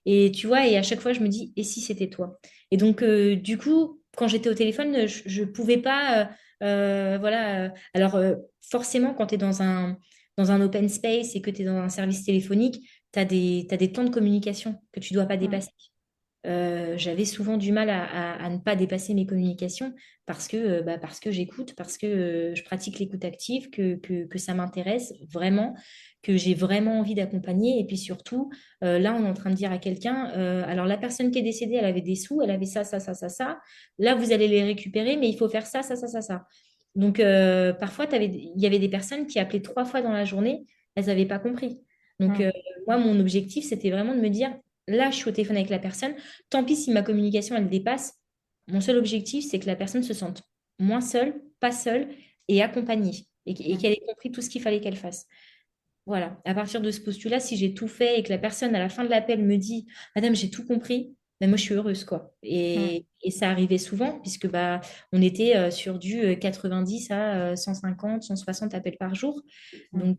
Et tu vois, et à chaque fois, je me dis, et si c'était toi? Et donc, du coup, quand j'étais au téléphone, je pouvais pas, voilà. Alors, forcément, quand tu es dans un open space et que tu es dans un service téléphonique, tu as t'as des temps de communication que tu dois pas Mm. dépasser. J'avais souvent du mal à ne pas dépasser mes communications parce que j'écoute, parce que je pratique l'écoute active, que ça m'intéresse vraiment, que j'ai vraiment envie d'accompagner. Et puis surtout, là, on est en train de dire à quelqu'un, alors la personne qui est décédée, elle avait des sous, elle avait ça, ça, ça, ça, ça. Là, vous allez les récupérer, mais il faut faire ça, ça, ça, ça, ça. Donc, parfois, il y avait des personnes qui appelaient 3 fois dans la journée, elles n'avaient pas compris. Donc, Mm. moi, mon objectif, c'était vraiment de me dire, là, je suis au téléphone avec la personne. Tant pis si ma communication, elle dépasse. Mon seul objectif, c'est que la personne se sente moins seule, pas seule et accompagnée. Et Mm. qu'elle ait compris tout ce qu'il fallait qu'elle fasse. Voilà. À partir de ce postulat, si j'ai tout fait et que la personne, à la fin de l'appel, me dit, Madame, j'ai tout compris, ben moi, je suis heureuse, quoi. Mm. Et ça arrivait souvent, puisque bah, on était sur du 90 à 150, 160 appels par jour. Mm.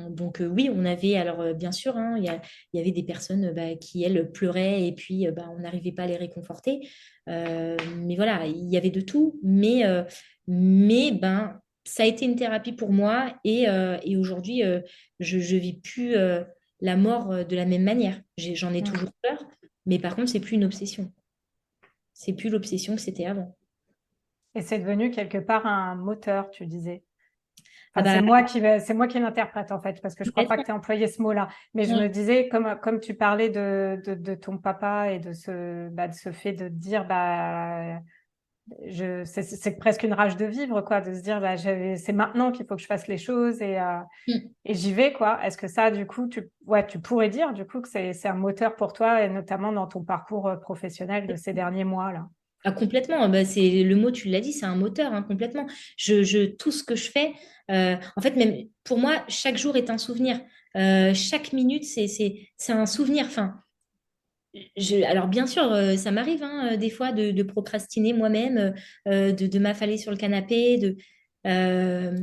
Donc oui, on avait, alors bien sûr, hein, il y avait des personnes bah, qui, elles, pleuraient et puis bah, on n'arrivait pas à les réconforter. Mais voilà, il y avait de tout. Mais ben, ça a été une thérapie pour moi et aujourd'hui, je vis plus la mort de la même manière. J'en ai Mm. toujours peur, mais par contre, c'est plus une obsession. C'est plus l'obsession que c'était avant. Et c'est devenu quelque part un moteur, tu disais. Ah Enfin, bah, c'est moi qui l'interprète en fait, parce que je crois pas que complètement. tu aies employé ce mot-là. Mais je Ouais. me disais, comme tu parlais de ton papa et de ce fait de te dire, bah, c'est presque une rage de vivre, quoi, de se dire, bah, c'est maintenant qu'il faut que je fasse les choses Mm. et j'y vais, quoi. Est-ce que ça, du coup, ouais, tu pourrais dire, du coup, que c'est un moteur pour toi, et notamment dans ton parcours professionnel de ces derniers mois, là? Ah, complètement. Bah, c'est le mot, tu l'as dit, c'est un moteur, hein, complètement. Tout ce que je fais, en fait, même pour moi, chaque jour est un souvenir. Chaque minute, c'est un souvenir. Enfin, alors bien sûr, ça m'arrive hein, des fois de procrastiner moi-même, de m'affaler sur le canapé, euh,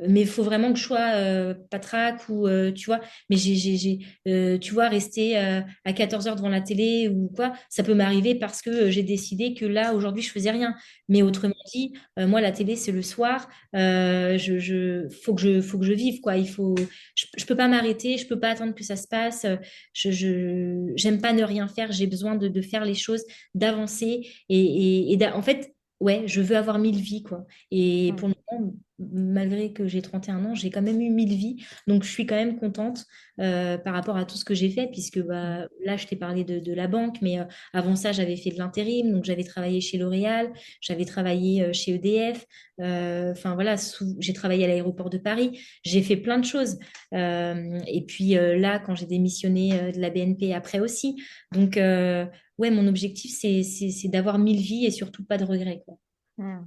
mais il faut vraiment que je sois patraque ou tu vois. Mais tu vois, rester à 14 heures devant la télé ou quoi, ça peut m'arriver parce que j'ai décidé que là, aujourd'hui, je faisais rien. Mais Mm. autrement dit, moi, la télé, c'est le soir. Faut que je vive, quoi. Je peux pas m'arrêter, je peux pas attendre que ça se passe. J'aime pas ne rien faire, j'ai besoin de faire les choses, d'avancer en fait, ouais, je veux avoir 1000 vies, quoi. Et pour Mm. le moment, malgré que j'ai 31 ans, j'ai quand même eu 1000 vies, donc je suis quand même contente par rapport à tout ce que j'ai fait, puisque Mm. bah, là, je t'ai parlé de la banque, mais avant ça, j'avais fait de l'intérim, donc j'avais travaillé chez L'Oréal, j'avais travaillé chez EDF, enfin voilà, j'ai travaillé à l'aéroport de Paris, j'ai fait plein de choses. Et puis là, quand j'ai démissionné de la BNP après aussi. Donc, ouais, mon objectif, c'est d'avoir 1000 vies et surtout pas de regrets, quoi. Mm.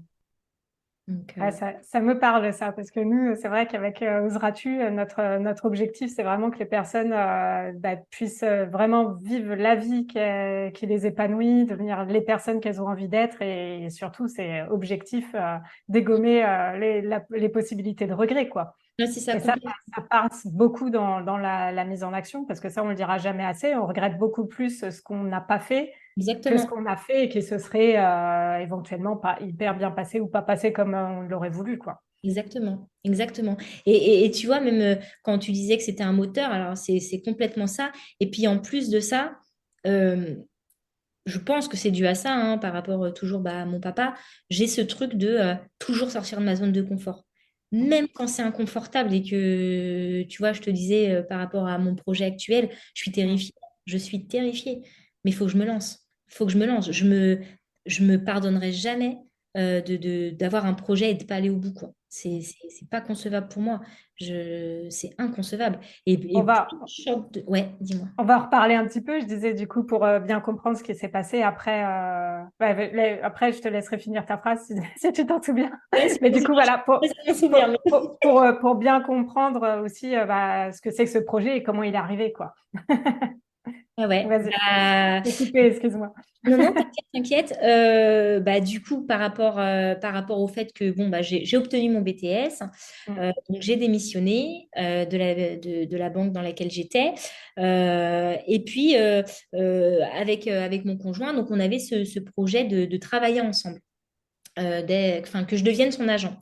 Donc, Ouais, ça me parle ça, parce que nous, c'est vrai qu'avec Oseras-tu, notre objectif, c'est vraiment que les personnes bah, puissent vraiment vivre la vie qui les épanouit, devenir les personnes qu'elles ont envie d'être, et surtout, c'est objectif dégommer les possibilités de regret, quoi. ouais, c'est ça, Et ça, complètement. ça passe beaucoup dans la mise en action, parce que ça, on le dira jamais assez. On regrette beaucoup plus ce qu'on n'a pas fait que ce Exactement. qu'on a fait et qui se serait éventuellement pas hyper bien passé ou pas passé comme on l'aurait voulu, quoi. Exactement, exactement. Et tu vois, même quand tu disais que c'était un moteur, alors c'est complètement ça. Et puis en plus de ça, euh, je pense que c'est dû à ça, hein, par rapport toujours à mon papa. J'ai ce truc de toujours sortir de ma zone de confort. Même quand c'est inconfortable et que, tu vois, je te disais par rapport à mon projet actuel, je suis Mm. terrifiée. Je suis terrifiée. Mais il faut que je me lance. Il faut que je me lance. Je me pardonnerai jamais d'avoir un projet et de pas aller au bout, quoi. C'est pas concevable pour moi. C'est inconcevable. On Et va, Ouais, dis-moi. on va en reparler un petit peu. Je disais du coup pour bien comprendre ce qui s'est passé. Après, après, je te laisserai finir ta phrase si, si tu t'en souviens. Ouais, Mais du coup, voilà, c'est mon souvenir. pour bien comprendre aussi bah, ce que c'est que ce projet et comment il est arrivé, quoi. Ah ouais. Vas-y, je t'ai coupé, excuse-moi. Non, non, t'inquiète, t'inquiète. Du coup, par rapport au fait que bon, j'ai obtenu mon BTS, Mm. donc j'ai démissionné de la banque dans laquelle j'étais. Et puis, avec mon conjoint, donc on avait ce projet de travailler ensemble, enfin, que je devienne son agent.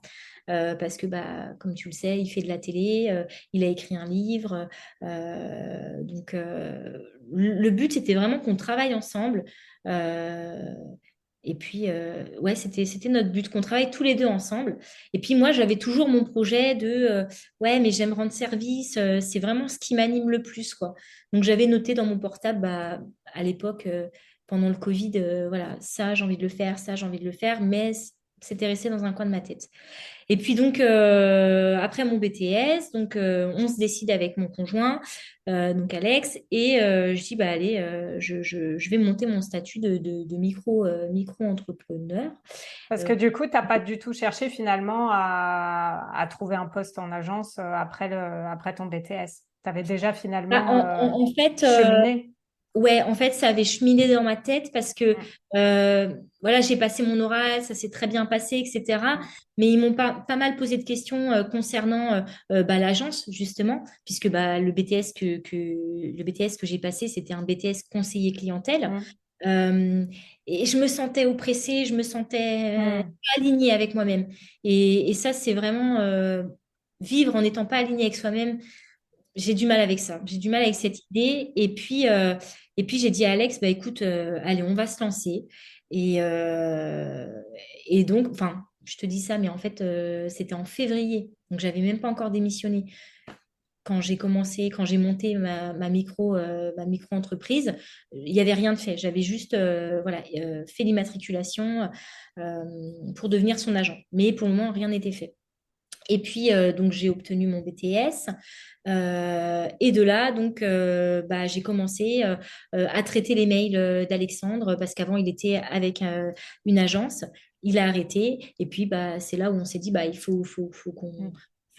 Parce que, comme tu le sais, il fait de la télé, il a écrit un livre. Donc, le but, c'était vraiment qu'on travaille ensemble. Euh, et puis, ouais, c'était notre but, qu'on travaille tous les deux ensemble. Et puis, moi, j'avais toujours mon projet ouais, mais j'aime rendre service. C'est vraiment ce qui m'anime le plus, quoi. Donc, j'avais noté dans mon portable, à l'époque, pendant le Covid, voilà, ça, j'ai envie de le faire, ça, j'ai envie de le faire, mais c'était resté dans un coin de ma tête. Et puis donc, après mon BTS, donc, on se décide avec mon conjoint, donc Alex, et je dis, allez, je vais monter mon statut de micro-entrepreneur. Parce Euh, que du coup, tu n'as pas du tout cherché finalement à trouver un poste en agence après ton BTS. Tu avais déjà bah, finalement en, en- en fait, cheminé. ouais, en fait, ça avait cheminé dans ma tête parce que Mm, voilà, j'ai passé mon oral, ça s'est très bien passé, etc. mm, Mais ils m'ont pas mal posé de questions concernant l'agence, justement, puisque le BTS que j'ai passé, c'était un BTS conseiller clientèle. mm, Euh, et je me sentais oppressée, je me sentais mm. pas alignée avec moi-même. Et ça, c'est vraiment vivre en n'étant pas alignée avec soi-même. J'ai du mal avec ça. J'ai du mal avec cette idée. Et puis j'ai dit à Alex, écoute, allez, on va se lancer. Et, euh, et donc, enfin, je te dis ça, mais en fait, c'était en février. Donc, j'avais même pas encore démissionné. Quand j'ai commencé, quand j'ai monté ma micro-entreprise, il n'y avait rien de fait. J'avais juste voilà, fait l'immatriculation euh, pour devenir son agent. Mais pour le moment, rien n'était fait. Et puis, donc, j'ai obtenu mon BTS. Et de là, donc, j'ai commencé à traiter les mails d'Alexandre parce qu'avant, il était avec une agence. Il a arrêté. Et puis, c'est là où on s'est dit, il faut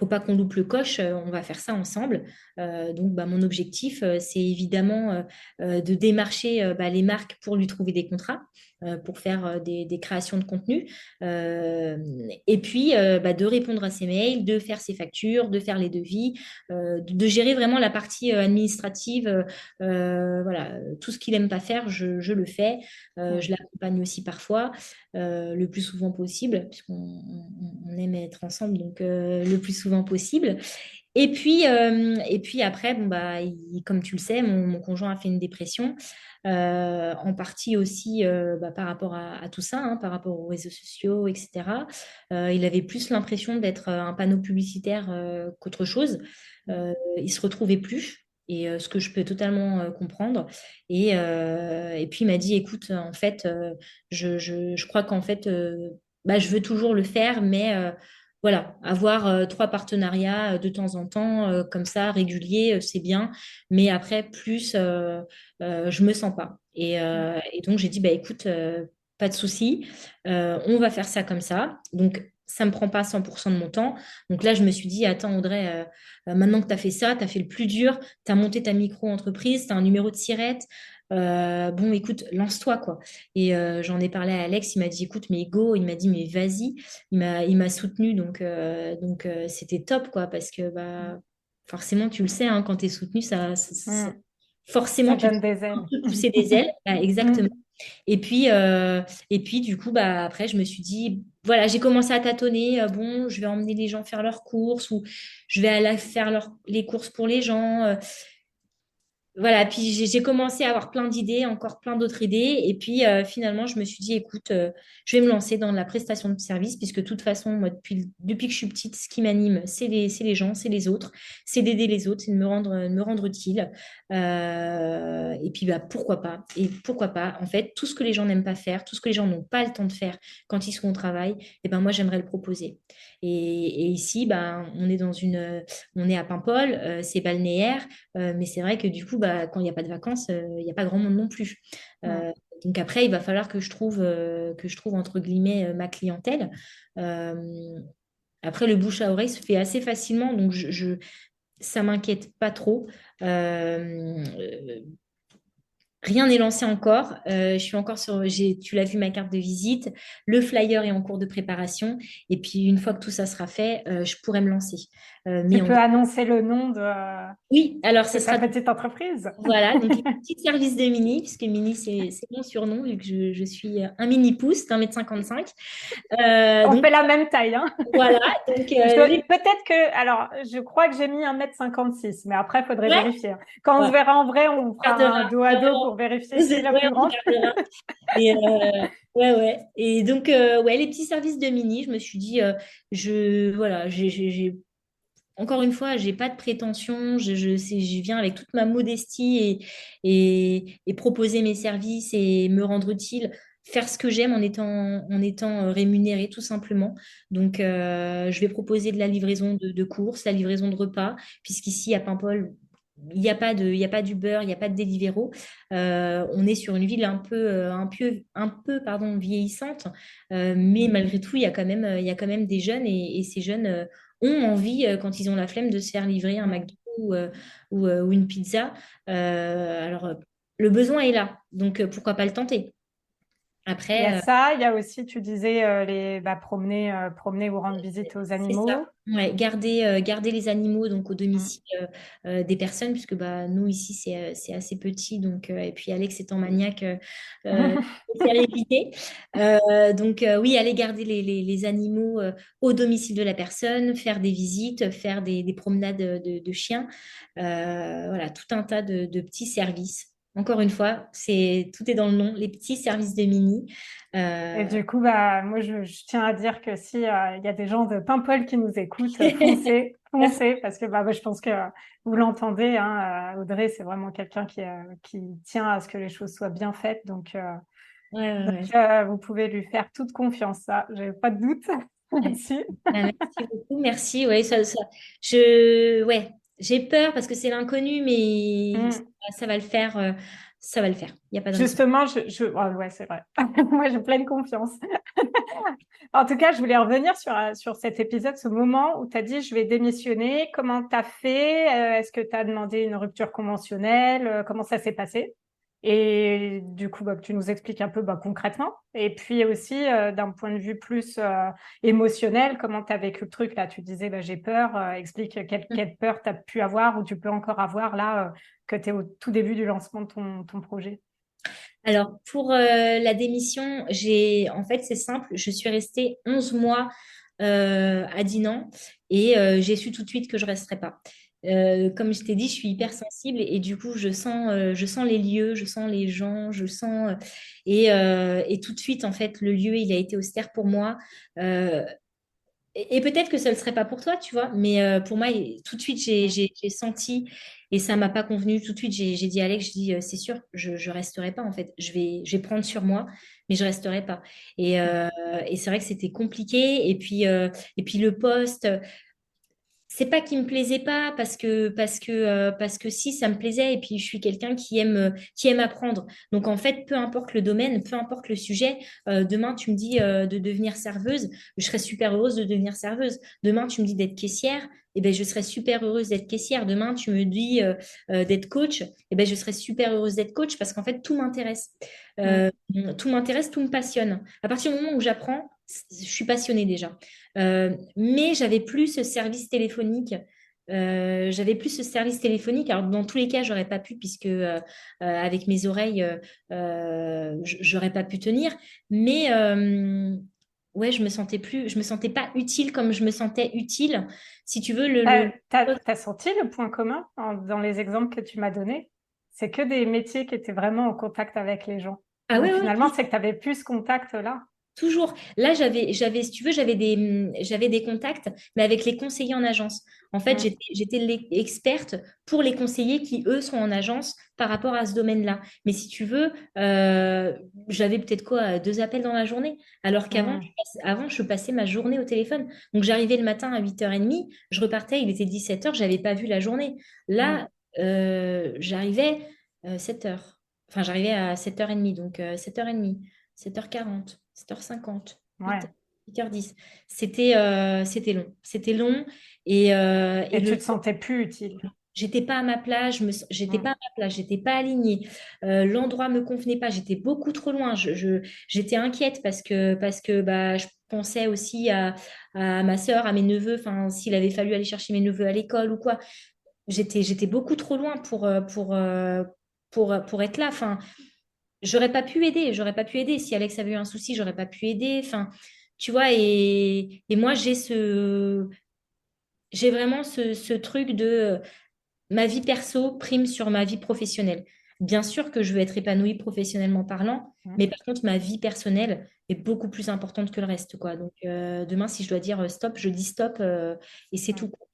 pas qu'on loupe le coche. On va faire ça ensemble. Donc, mon objectif, c'est évidemment de démarcher les marques pour lui trouver des contrats, pour faire des créations de contenu. Euh, et puis, de répondre à ses mails, de faire ses factures, de faire les devis, de gérer vraiment la partie administrative. Voilà, tout ce qu'il aime pas faire, je le fais. Mm. Je l'accompagne aussi parfois, le plus souvent possible, puisqu'on aime être ensemble, donc le plus souvent possible. Et puis après, comme tu le sais, mon conjoint a fait une dépression, en partie aussi par rapport à tout ça, hein, par rapport aux réseaux sociaux, etc. Il avait plus l'impression d'être un panneau publicitaire qu'autre chose. Il se retrouvait plus. Et ce que je peux totalement comprendre. Et puis il m'a dit, écoute, en fait, je crois qu'en fait, je veux toujours le faire, mais voilà, avoir 3 partenariats de temps en temps, comme ça, réguliers, c'est bien. Mais après, plus, je me sens pas. Et donc, j'ai dit, écoute, pas de souci, on va faire ça comme ça. Donc, ça me prend pas 100% de mon temps. Donc là, je me suis dit, attends, Audrey, maintenant que tu as fait ça, tu as fait le plus dur, tu as monté ta micro-entreprise, tu as un numéro de SIRET. Bon, écoute, lance-toi, quoi. Et j'en ai parlé à Alex, il m'a dit, écoute, mais go, il m'a dit, mais vas-y. Il m'a soutenu, donc c'était top, quoi, parce que bah, forcément, tu le sais, hein, quand tu es soutenu, Mm. forcément, Ça tu te donne sens des un ailes. peu pousser des ailes. Bah, exactement. Mm. Et puis, du coup, bah, après, je me suis dit, voilà, j'ai commencé à tâtonner. Bon, je vais emmener les gens faire leurs courses ou je vais aller faire les courses pour les gens. Voilà, puis j'ai commencé à avoir plein d'idées, encore plein d'autres idées. Et puis finalement, je me suis dit, écoute, je vais me lancer dans la prestation de service, puisque de toute façon, moi, depuis que je suis petite, ce qui m'anime, c'est les gens, c'est les autres, c'est d'aider les autres, c'est de me rendre utile. Et puis, bah, pourquoi pas? Et pourquoi pas? En fait, tout ce que les gens n'aiment pas faire, tout ce que les gens n'ont pas le temps de faire quand ils sont au travail, et ben moi, j'aimerais le proposer. Et ici, bah, on est à Paimpol, c'est balnéaire. Mais c'est vrai que du coup, bah, quand il n'y a pas de vacances, il n'y a pas grand monde non plus. Mm. Euh, donc après, il va falloir que je trouve entre guillemets ma clientèle. Euh, Après, le bouche à oreille se fait assez facilement, donc ça m'inquiète pas trop. Euh, Rien n'est lancé encore. Je suis encore tu l'as vu, ma carte de visite. Le flyer est en cours de préparation. Et puis, une fois que tout ça sera fait, je pourrai me lancer. Mais Tu en peux annoncer le nom oui, alors ce de ta sera petite entreprise. voilà, donc les petits services de Mini, puisque Mini, c'est mon surnom, vu que je suis un mini pouce d'1,55 m. On Donc fait la même taille, hein. voilà, donc Peut-être que, alors, je crois que j'ai mis 1,56 m, mais après, il faudrait ouais, vérifier, hein. Quand on se ouais, verra en vrai, on on fera un regardera, dos à dos pour vérifier qui est la ouais, plus on grande. regardera. Et ouais, ouais. Et donc, ouais, les petits services de Mini, je me suis dit, voilà, encore une fois, j'ai pas de prétention, je viens avec toute ma modestie et proposer mes services et me rendre utile, faire ce que j'aime en étant rémunérée tout simplement. Donc, je vais proposer de la livraison de courses, la livraison de repas, puisqu'ici à Paimpol, il y a pas d'Uber, il n'y a pas de Deliveroo. On est sur une ville un peu, pardon, vieillissante, mais malgré tout, il y a quand même des jeunes et ces jeunes ont envie, quand ils ont la flemme, de se faire livrer un Mm. McDo ou une pizza. Alors, le besoin est là, donc pourquoi pas le tenter? Il y a Après, ça, il y a aussi, tu disais, promener ou rendre visite aux c'est ça. animaux. Ouais, garder les animaux donc au Mm. domicile des personnes, puisque bah, nous ici c'est assez petit, donc et puis Alex étant maniaque, faut faire éviter. Donc oui, aller garder les animaux au domicile de la personne, faire des visites, faire des promenades de chiens, voilà, tout un tas de petits services. Encore une fois, tout est dans le nom, les petits services de Mini. Et Euh, du coup, bah, moi, je tiens à dire que si il y a des gens de Paimpol qui nous écoutent, foncez, foncez, parce que bah, je pense que vous l'entendez, hein, Audrey, c'est vraiment quelqu'un qui tient à ce que les choses soient bien faites. Donc, Ouais, ouais, ouais. vous pouvez lui faire toute confiance, ça, j'ai pas de doute Ouais. là-dessus. Bah, merci beaucoup, merci. Ouais, ouais, j'ai peur parce que c'est l'inconnu, mais Mm. ça va le faire. Ça va le faire. Il n'y a pas de raison. Justement, ouais, c'est vrai. Moi, j'ai pleine confiance. En tout cas, je voulais revenir sur cet épisode, ce moment où tu as dit je vais démissionner. Comment tu as fait? Est-ce que tu as demandé une rupture conventionnelle? Comment ça s'est passé? Et du coup, bah, que tu nous expliques un peu bah, concrètement. Et puis aussi, d'un point de vue plus émotionnel, comment tu as vécu le truc là? Tu disais bah, j'ai peur. Explique quelle peur tu as pu avoir ou tu peux encore avoir là, que tu es au tout début du lancement de ton projet. Alors, pour la démission, en fait, c'est simple. Je suis restée 11 mois à Dinan et j'ai su tout de suite que je ne resterais pas. Comme je t'ai dit, je suis hypersensible et du coup, je sens les lieux, je sens les gens, et tout de suite, en fait, le lieu, il a été austère pour moi. Euh, et peut-être que ça ne le serait pas pour toi, tu vois, mais pour moi, tout de suite, j'ai senti et ça m'a pas convenu. Tout de suite, j'ai dit à Alex, je dis, c'est sûr, je resterai pas en fait. Je vais prendre sur moi, mais je resterai pas. Et c'est vrai que c'était compliqué. Et puis le poste. c'est pas qu'il me plaisait pas parce que si ça me plaisait et puis je suis quelqu'un qui aime apprendre. Donc en fait, peu importe le domaine, peu importe le sujet, demain tu me dis de devenir serveuse, je serais super heureuse de devenir serveuse. Demain tu me dis d'être caissière, et ben je serais super heureuse d'être caissière. Demain tu me dis d'être coach, et ben je serais super heureuse d'être coach parce qu'en fait tout m'intéresse. Mm. Euh, Tout m'intéresse, tout me passionne. À partir du moment où j'apprends, je suis passionnée déjà. Mais j'avais plus ce service téléphonique. J'avais plus ce service téléphonique. Alors, dans tous les cas, j'aurais pas pu, puisque avec mes oreilles, j'aurais pas pu tenir. Mais ouais, je me sentais pas utile comme je me sentais utile. Si tu veux, T'as senti le point commun dans les exemples que tu m'as donnés? C'est que des métiers qui étaient vraiment en contact avec les gens. Ah ouais, Donc ouais, finalement, c'est que tu avais plus ce contact là. toujours. Là, si tu veux, j'avais des contacts, mais avec les conseillers en agence. En fait, Mm. j'étais l'experte pour les conseillers qui, eux, sont en agence par rapport à ce domaine-là. Mais si tu veux, j'avais peut-être quoi, deux appels dans la journée, alors qu'avant, Mm. avant, je passais ma journée au téléphone. Donc, j'arrivais le matin à 8h30, je repartais, il était 17h, j'avais pas vu la journée. Mm. Là, j'arrivais 7h. Enfin, j'arrivais à 7h30, donc 7h30. 7h40, 7h50, Ouais. 8h, 8h10. C'était long. C'était long et Et tu le te sentais plus utile. j'étais pas à ma place, j'étais Mm. pas à ma place, j'étais pas alignée. L'endroit me convenait pas, j'étais beaucoup trop loin. J'étais inquiète parce que bah, je pensais aussi à ma sœur, à mes neveux, enfin, s'il avait fallu aller chercher mes neveux à l'école ou quoi. J'étais beaucoup trop loin pour être là. Enfin, j'aurais pas pu aider. Si Alex avait eu un souci, j'aurais pas pu aider. Enfin, tu vois, et moi, j'ai vraiment ce truc de ma vie perso prime sur ma vie professionnelle. Bien sûr que je veux être épanouie professionnellement parlant, Mm. mais par contre, ma vie personnelle est beaucoup plus importante que le reste, quoi. Donc, demain, si je dois dire stop, je dis stop et c'est Mm. tout, quoi.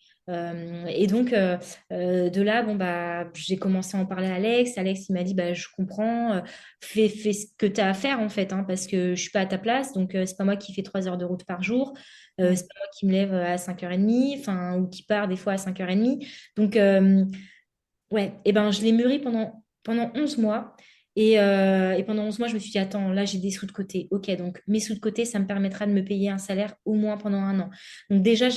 Et donc, de là, bon, bah, j'ai commencé à en parler à Alex. Alex, il m'a dit, bah, je comprends, fais ce que tu as à faire, en fait, hein, parce que je suis pas à ta place. Donc, c'est pas moi qui fais 3 heures de route par jour. Mm. C'est pas moi qui me lève à 5h30, enfin, ou qui part des fois à 5h30. Donc, ouais, et ben, je l'ai mûri pendant 11 mois. Et pendant 11 mois, je me suis dit, attends, là, j'ai des sous de côté. Ok, donc mes sous de côté, ça me permettra de me payer un salaire au moins pendant un an. Donc déjà,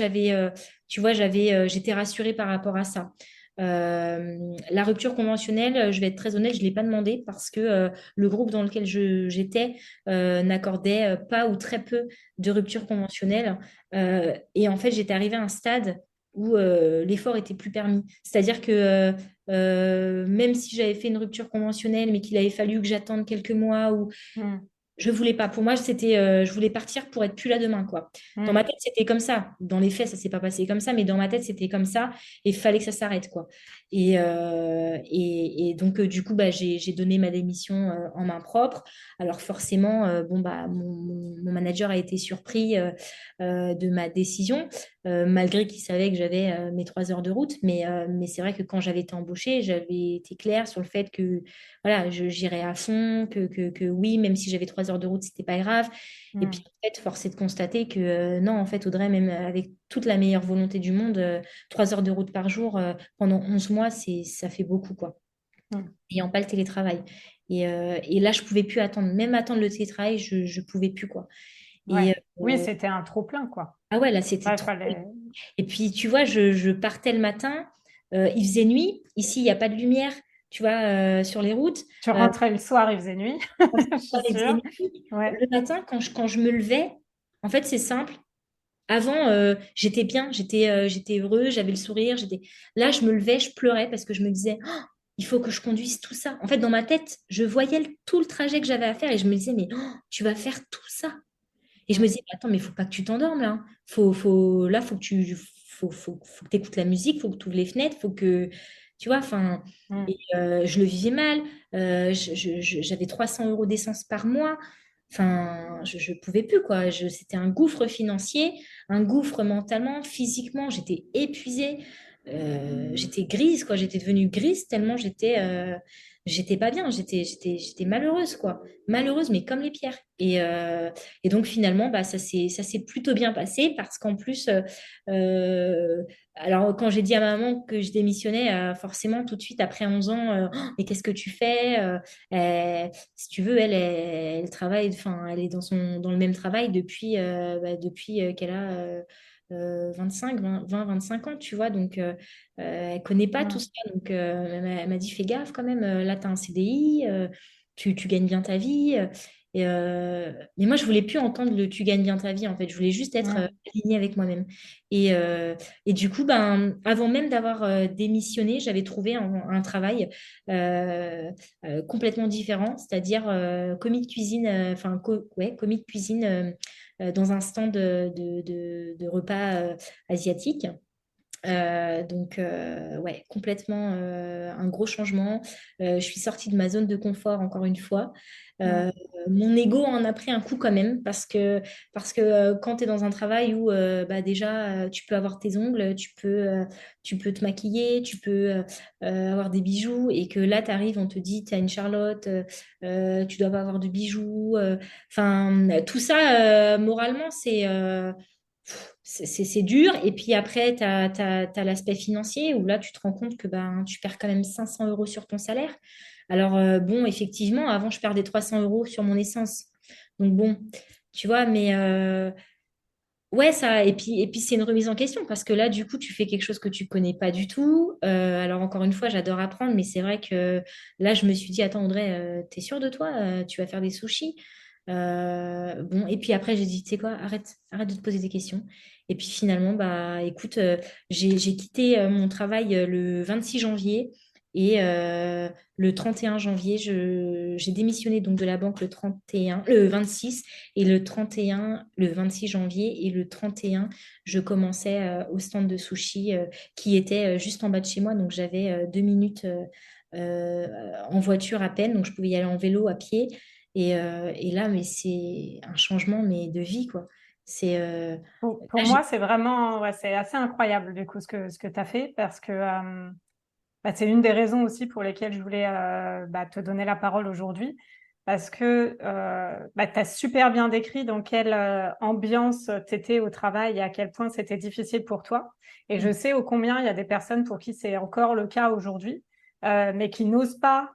tu vois, j'étais rassurée par rapport à ça. La rupture conventionnelle, je vais être très honnête, je ne l'ai pas demandé parce que le groupe dans lequel j'étais n'accordait pas ou très peu de rupture conventionnelle. Et en fait, j'étais arrivée à un stade où l'effort était plus permis. C'est-à-dire que même si j'avais fait une rupture conventionnelle, mais qu'il avait fallu que j'attende quelques mois ou Mm. je voulais pas. Pour moi, je voulais partir pour être plus là demain, quoi. Dans ma Mm. tête, c'était comme ça. Dans les faits, ça s'est pas passé comme ça, mais dans ma tête, c'était comme ça. Et il fallait que ça s'arrête, quoi. Et donc, du coup, bah, j'ai donné ma démission en main propre. Alors, forcément, bon, bah, mon manager a été surpris de ma décision, malgré qu'il savait que j'avais mes 3 heures de route. Mais c'est vrai que quand j'avais été embauchée, j'avais été claire sur le fait que voilà, j'irais à fond, que oui, même si j'avais 3 heures de route, c'était pas grave. Et puis, Mm. en fait, force est de constater que non, en fait, Audrey, même avec toute la meilleure volonté du monde, 3 heures de route par jour pendant 11 mois, ça fait beaucoup, quoi. Mm. Ayant pas le télétravail. Et là, je pouvais plus attendre. Même attendre le télétravail, je pouvais plus, quoi. Ouais. Et Oui, c'était un trop plein quoi. ah ouais, là, c'était Ouais, trop. fallait. Et puis, tu vois, je partais le matin, il faisait nuit. Ici, il n'y a pas de lumière, tu vois, sur les routes. Tu Euh, rentrais le soir, il faisait nuit, je suis il faisait sûre. nuit. Ouais. Le matin, quand je me levais, en fait, c'est simple. Avant, j'étais bien, j'étais heureuse, j'avais le sourire. Là, je me levais, je pleurais parce que je me disais, oh, il faut que je conduise tout ça. En fait, dans ma tête, je voyais tout le trajet que j'avais à faire et je me disais, mais oh, tu vas faire tout ça. Et je me Mm. disais, attends, mais il faut pas que tu t'endormes là. Là, faut que tu écoutes la musique, faut que tu ouvres les fenêtres, faut que, tu vois, enfin, Mm. et je le vivais mal. J'avais 300 euros d'essence par mois. Enfin, je pouvais plus, quoi. C'était un gouffre financier, un gouffre mentalement, physiquement, j'étais épuisée. j'étais grise, quoi. J'étais devenue grise tellement j'étais pas bien. J'étais malheureuse, quoi. Malheureuse, mais comme les pierres. Et donc, finalement, bah, ça s'est plutôt bien passé parce qu'en plus, euh, alors, quand j'ai dit à ma maman que je démissionnais, forcément, tout de suite, après 11 ans, oh, mais qu'est-ce que tu fais? Si tu veux, elle travaille, enfin, elle est dans le même travail depuis qu'elle a 25 ans, tu vois. Donc, elle connaît pas tout Mm. ça. Donc, elle m'a dit, fais gaffe quand même, là, tu as un CDI, tu gagnes bien ta vie. Mais moi, je voulais plus entendre le tu gagnes bien ta vie, en fait. Je voulais juste être Mm. alignée avec moi-même. Et, euh, et du coup, ben, avant même d'avoir démissionné, j'avais trouvé un travail complètement différent, c'est-à-dire commis de cuisine, ouais, commis de cuisine dans un stand de repas asiatiques. Ouais, complètement un gros changement. Je suis sortie de ma zone de confort encore une fois. Mm. Euh, Mon ego en a pris un coup quand même parce que quand tu es dans un travail où bah déjà tu peux avoir tes ongles, tu peux te maquiller, tu peux avoir des bijoux et que là tu arrives, on te dit tu as une Charlotte, tu dois pas avoir de bijoux. Enfin, tout ça, moralement, c'est dur. Et puis après, tu as l'aspect financier où là, tu te rends compte que ben, tu perds quand même 500 euros sur ton salaire. Alors, bon, effectivement, avant, je perdais 300 euros sur mon essence. Donc, bon, tu vois, mais ouais, ça. Et puis c'est une remise en question parce que là, du coup, tu fais quelque chose que tu connais pas du tout. Alors, encore une fois, j'adore apprendre, mais c'est vrai que là, je me suis dit, attends, Audrey, t'es sûre de toi? Tu vas faire des sushis? Bon, et puis après, j'ai dit, tu sais quoi, arrête de te poser des questions. Et puis finalement, bah écoute, j'ai quitté mon travail le 26 janvier et le 31 janvier, j'ai démissionné donc de la banque le 26 et le 31, le 26 janvier et le 31, je commençais au stand de sushi qui était juste en bas de chez moi. Donc j'avais 2 minutes en voiture à peine, donc je pouvais y aller en vélo, à pied. Et là, mais c'est un changement mais de vie, quoi. C'est Pour là, moi, c'est vraiment, ouais, c'est assez incroyable du coup ce que tu as fait parce que bah, c'est une des raisons aussi pour lesquelles je voulais bah, te donner la parole aujourd'hui parce que bah, tu as super bien décrit dans quelle ambiance tu étais au travail et à quel point c'était difficile pour toi. Et je sais ô combien il y a des personnes pour qui c'est encore le cas aujourd'hui, mais qui n'osent pas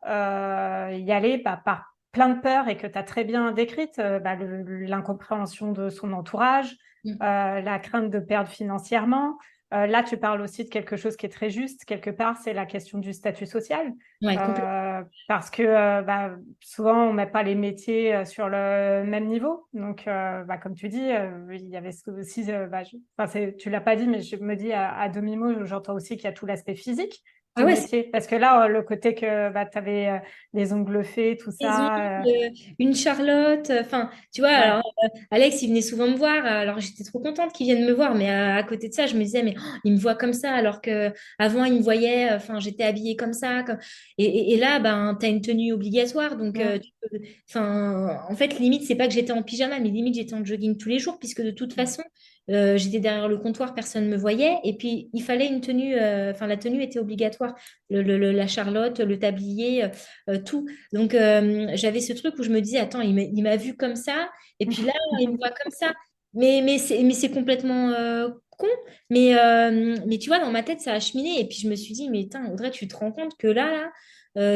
y aller bah, par plein de peurs et que tu as très bien décrite, bah, l'incompréhension de son entourage, la crainte de perdre financièrement. Là, tu parles aussi de quelque chose qui est très juste. Quelque part, c'est la question du statut social. ouais, complètement. Parce que bah, souvent, on met pas les métiers sur le même niveau. Donc, bah, comme tu dis, il y avait aussi, bah, enfin, tu l'as pas dit, mais je me dis à demi-mot, j'entends aussi qu'il y a tout l'aspect physique Ah du ouais, métier. Parce que là, le côté que bah, tu avais les ongles faits, tout des ça. ongles, une Charlotte. Enfin, tu vois, Ouais. alors Alex, il venait souvent me voir. Alors j'étais trop contente qu'il vienne me voir, mais à côté de ça, je me disais, mais oh, il me voit comme ça, alors que avant il me voyait. Enfin, j'étais habillée comme ça. Et là, ben, t'as une tenue obligatoire, donc Mm. enfin, en fait, limite, c'est pas que j'étais en pyjama, mais limite j'étais en jogging tous les jours, puisque de toute façon, j'étais derrière le comptoir, personne ne me voyait. Et puis il fallait une tenue. Enfin, la tenue était obligatoire. La Charlotte, le tablier, tout. Donc, j'avais ce truc où je me disais, attends, il m'a vu comme ça, et puis là, il me voit comme ça. Mais c'est complètement con. Mais tu vois, dans ma tête, ça a cheminé. Et puis, je me suis dit, mais putain, Audrey, tu te rends compte que là,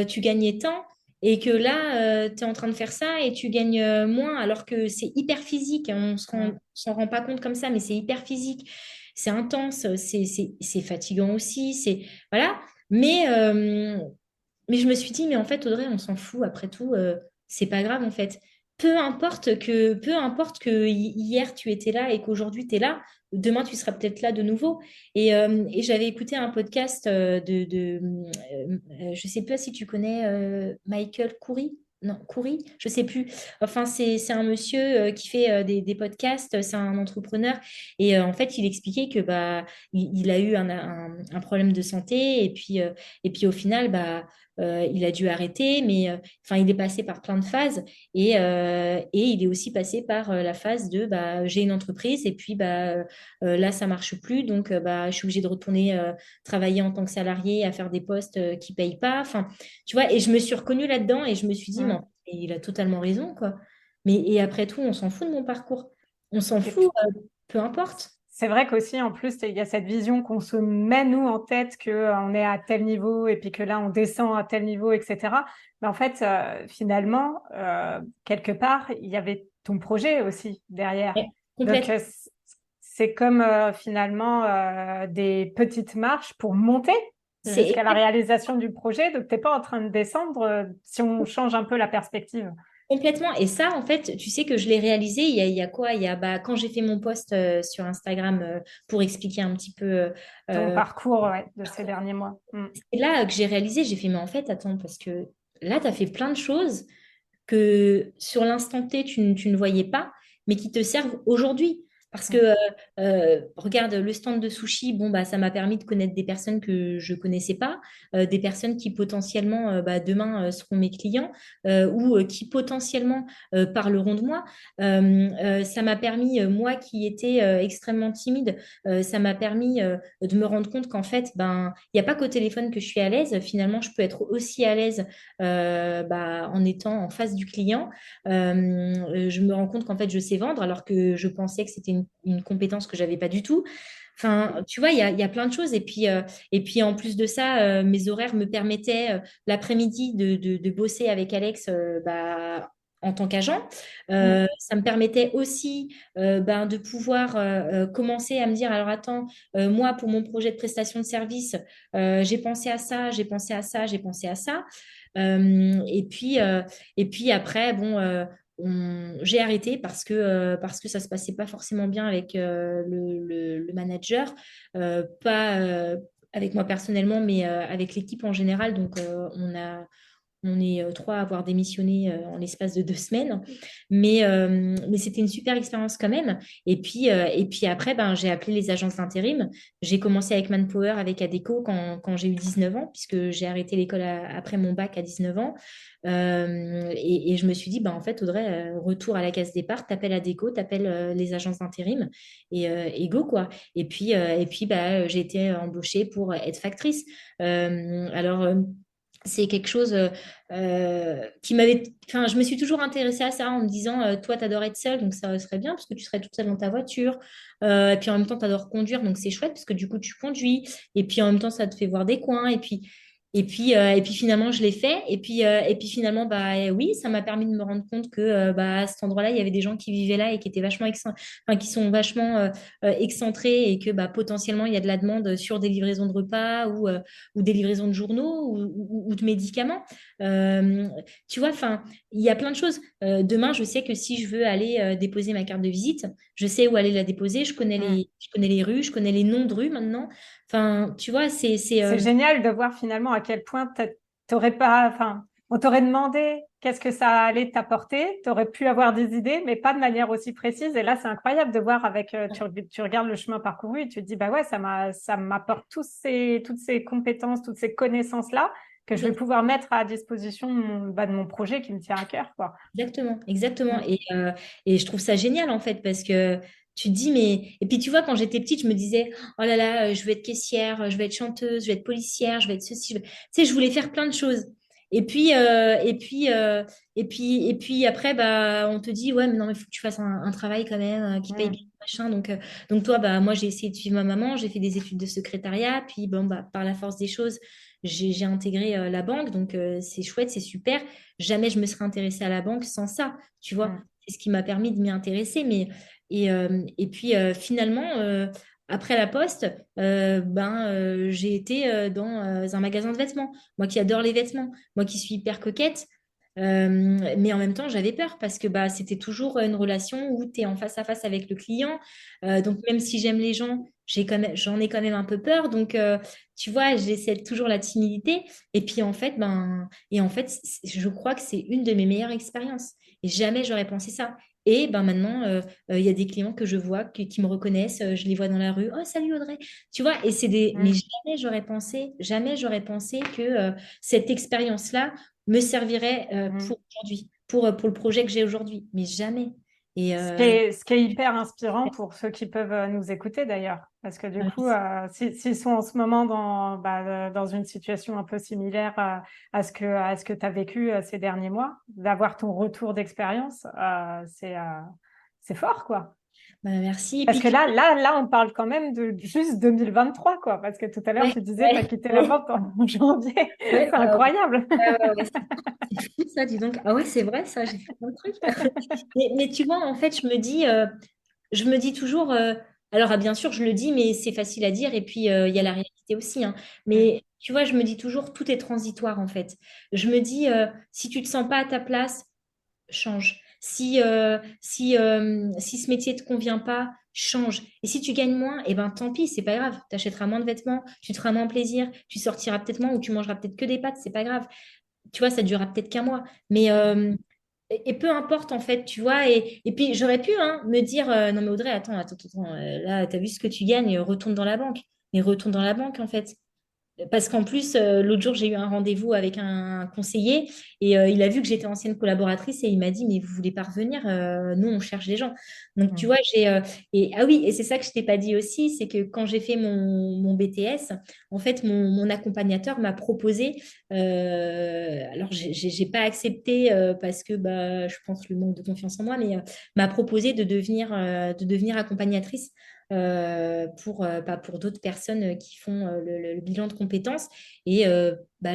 tu gagnais tant, et que là, tu es en train de faire ça, et tu gagnes moins, alors que c'est hyper physique, hein. S'en rend pas compte comme ça, mais c'est hyper physique. C'est intense, c'est fatigant aussi. Voilà. Mais je me suis dit, mais en fait, Audrey, on s'en fout. Après tout, c'est pas grave, en fait. Peu importe que hier tu étais là et qu'aujourd'hui tu es là, demain tu seras peut-être là de nouveau. Et j'avais écouté un podcast je sais pas si tu connais Michael Coury. non, Coury, je sais plus. Enfin, c'est un monsieur qui fait des podcasts, c'est un entrepreneur. Et en fait, il expliquait que bah, il a eu un problème de santé. Et puis au final, bah, il a dû arrêter. Mais enfin, il est passé par plein de phases. Et il est aussi passé par la phase de bah, j'ai une entreprise. Et puis bah, là, ça marche plus. Donc, bah, je suis obligée de retourner travailler en tant que salarié, à faire des postes qui payent pas. Enfin, tu vois, et je me suis reconnue là-dedans et je me suis dit, mais en Mm. fait, il a totalement raison, quoi. Mais et après tout, on s'en fout de mon parcours. On s'en Et fout, puis, peu importe. c'est vrai qu'aussi, en plus, il y a cette vision qu'on se met, nous, en tête, que on est à tel niveau et puis que là, on descend à tel niveau, etc. Mais en fait, finalement, quelque part, il y avait ton projet aussi derrière. Ouais, Donc, complètement. c'est comme finalement des petites marches pour monter C'est jusqu'à la réalisation du projet. Donc, t'es pas en train de descendre si on change un peu la perspective. complètement. Et ça, en fait, tu sais que je l'ai réalisé il y a quoi? Il y a bah, quand j'ai fait mon post sur Instagram pour expliquer un petit peu. Ton euh, parcours, ouais, de ces derniers mois. Mm. c'est là que j'ai réalisé, j'ai fait, mais en fait, attends, parce que là, tu as fait plein de choses que sur l'instant T, tu ne voyais pas, mais qui te servent aujourd'hui. Parce que, Mm. regarde, le stand de sushi, bon, bah, ça m'a permis de connaître des personnes que je connaissais pas, des personnes qui potentiellement, bah, demain, seront mes clients ou qui potentiellement parleront de moi. Ça m'a permis, moi qui étais extrêmement timide, ça m'a permis de me rendre compte qu'en fait, ben, il n'y a pas qu'au téléphone que je suis à l'aise. Finalement, je peux être aussi à l'aise bah, en étant en face du client. Je me rends compte qu'en fait, je sais vendre alors que je pensais que c'était une compétence que j'avais pas du tout. Enfin, tu vois, il y a plein de choses. Et puis en plus de ça, mes horaires me permettaient l'après-midi de bosser avec Alex bah, en tant qu'agent. Mm. Ça me permettait aussi ben, de pouvoir commencer à me dire, alors attends, moi, pour mon projet de prestation de service, j'ai pensé à ça, j'ai pensé à ça, j'ai pensé à ça. Et puis, après, bon, j'ai arrêté parce que ça se passait pas forcément bien avec le manager, pas avec moi personnellement, mais avec l'équipe en général. Donc, on est trois à avoir démissionné en l'espace de 2 semaines. Mais c'était une super expérience quand même. Et puis après, ben, j'ai appelé les agences d'intérim. J'ai commencé avec Manpower, avec Adecco quand j'ai eu 19 ans, puisque j'ai arrêté l'école après mon bac à 19 ans. Et je me suis dit, ben, en fait, Audrey, retour à la case départ, t'appelles Adecco, t'appelles les agences d'intérim et go, quoi. Et puis bah, j'ai été embauchée pour être factrice. Alors, c'est quelque chose qui m'avait. Enfin, je me suis toujours intéressée à ça en me disant, toi, tu adores être seule, donc ça serait bien parce que tu serais toute seule dans ta voiture. Et puis en même temps, tu adores conduire, donc c'est chouette parce que du coup, tu conduis. Et puis en même temps, ça te fait voir des coins. Et puis finalement, je l'ai fait. Et puis finalement, bah oui, ça m'a permis de me rendre compte que bah, à cet endroit-là, il y avait des gens qui vivaient là et qui étaient vachement enfin, qui sont vachement excentrés et que bah, potentiellement, il y a de la demande sur des livraisons de repas ou des livraisons de journaux ou de médicaments. Euh, Tu vois, enfin, il y a plein de choses. Demain, je sais que si je veux aller déposer ma carte de visite, je sais où aller la déposer. Mm. Je connais les rues, je connais les noms de rues maintenant. Enfin, tu vois, C'est génial de voir finalement à quel point t'aurais pas, enfin, on t'aurait demandé qu'est-ce que ça allait t'apporter, t'aurais pu avoir des idées, mais pas de manière aussi précise. Et là, c'est incroyable de voir avec, tu regardes le chemin parcouru et tu te dis, bah ouais, ça m'apporte toutes ces compétences, toutes ces connaissances-là que je vais pouvoir mettre à disposition bah, de mon projet qui me tient à cœur, quoi. exactement, exactement. Mm. Et je trouve ça génial en fait parce que tu te dis, mais. Et puis tu vois, quand j'étais petite, je me disais, oh là là, je vais être caissière, je vais être chanteuse, je vais être policière, je vais être ceci. Tu sais, je voulais faire plein de choses. Et puis, et puis après, bah, on te dit, ouais, mais non, mais il faut que tu fasses un travail quand même qui paye bien, Mm. machin. Donc toi, bah, moi, j'ai essayé de suivre ma maman, j'ai fait des études de secrétariat, puis bon, bah, par la force des choses, j'ai intégré la banque, donc c'est chouette, c'est super. Jamais je me serais intéressée à la banque sans ça, tu vois. Mm. C'est ce qui m'a permis de m'y intéresser. Et puis finalement, après la poste, j'ai été dans un magasin de vêtements. Moi qui adore les vêtements, moi qui suis hyper coquette. Mais en même temps, j'avais peur parce que bah, c'était toujours une relation où tu es en face à face avec le client. Donc, même si j'aime les gens, j'en ai quand même un peu peur. Donc, tu vois, j'essaie toujours la timidité. Et puis, en fait, je crois que c'est une de mes meilleures expériences. Et jamais j'aurais pensé ça. Et maintenant, il y a des clients que je vois qui me reconnaissent. Je les vois dans la rue. Oh, salut Audrey. Tu vois, et mais Mm. jamais j'aurais pensé que cette expérience-là me servirait Mm. pour aujourd'hui, pour le projet que j'ai aujourd'hui. Mais jamais. Et Ce qui est hyper inspirant pour ceux qui peuvent nous écouter d'ailleurs, parce que du coup, s'ils sont en ce moment dans une situation un peu similaire à ce que tu as vécu ces derniers mois, d'avoir ton retour d'expérience, c'est fort, quoi. merci. Et Parce puis, que là, on parle quand même de juste 2023, quoi. Parce que tout à l'heure, ouais, tu disais, tu as ouais, quitté la ouais, vente en janvier. ouais, C'est incroyable. ouais, c'est fou ça, dis donc. Ah ouais, c'est vrai ça, j'ai fait plein de trucs. Mais tu vois, en fait, je me dis toujours, alors bien sûr, je le dis, mais c'est facile à dire, et puis il y a la réalité aussi, hein. Mm. Mais tu vois, je me dis toujours, tout est transitoire en fait. Je me dis, si tu te sens pas à ta place, change. Si ce métier te convient pas, change. Et si tu gagnes moins, eh ben tant pis, c'est pas grave. Tu achèteras moins de vêtements, tu te feras moins plaisir, tu sortiras peut-être moins ou tu mangeras peut-être que des pâtes, c'est pas grave. Tu vois, ça durera peut-être qu'un mois. Mais et peu importe en fait, tu vois. Et puis j'aurais pu me dire non mais Audrey, attends, là, tu as vu ce que tu gagnes, retourne dans la banque. Mais retourne dans la banque en fait. Parce qu'en plus, l'autre jour, j'ai eu un rendez-vous avec un conseiller et il a vu que j'étais ancienne collaboratrice et il m'a dit, mais vous voulez pas revenir? Nous, on cherche des gens. Donc, tu Mm. vois, ah oui, et c'est ça que je t'ai pas dit aussi, c'est que quand j'ai fait mon BTS, en fait, mon accompagnateur m'a proposé, alors j'ai pas accepté parce que je pense le manque de confiance en moi, mais m'a proposé de devenir accompagnatrice pour d'autres personnes qui font le bilan de compétences. Et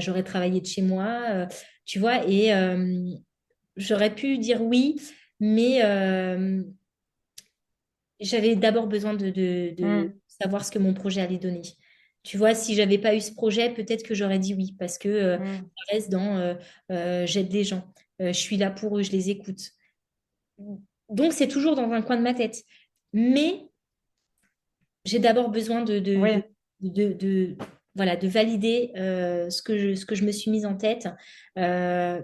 j'aurais travaillé de chez moi, tu vois, et j'aurais pu dire oui, mais j'avais d'abord besoin de Mm. savoir ce que mon projet allait donner. Tu vois, si j'avais pas eu ce projet, peut-être que j'aurais dit oui, parce que Mm. ça reste dans j'aide les gens, je suis là pour eux, je les écoute. Donc, c'est toujours dans un coin de ma tête. Mais j'ai d'abord besoin Oui. voilà, de valider ce que je me suis mise en tête. Euh,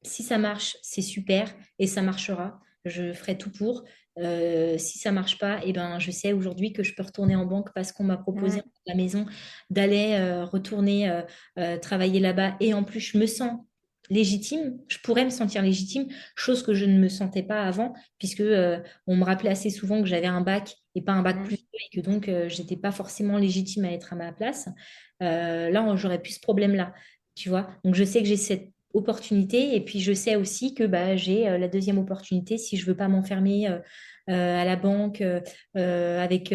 Si ça marche, c'est super et ça marchera. Je ferai tout pour. Si ça marche pas, eh ben, je sais aujourd'hui que je peux retourner en banque parce qu'on m'a proposé Mm. à la maison d'aller retourner travailler là-bas. Et en plus, je me sens légitime. Je pourrais me sentir légitime, chose que je ne me sentais pas avant, puisque on me rappelait assez souvent que j'avais un bac et pas un bac Mm. plus 2 et que donc j'étais pas forcément légitime à être à ma place. Là, j'aurais plus ce problème-là, tu vois. Donc, je sais que j'ai cette opportunité. Et puis, je sais aussi que j'ai la deuxième opportunité si je veux pas m'enfermer à la banque avec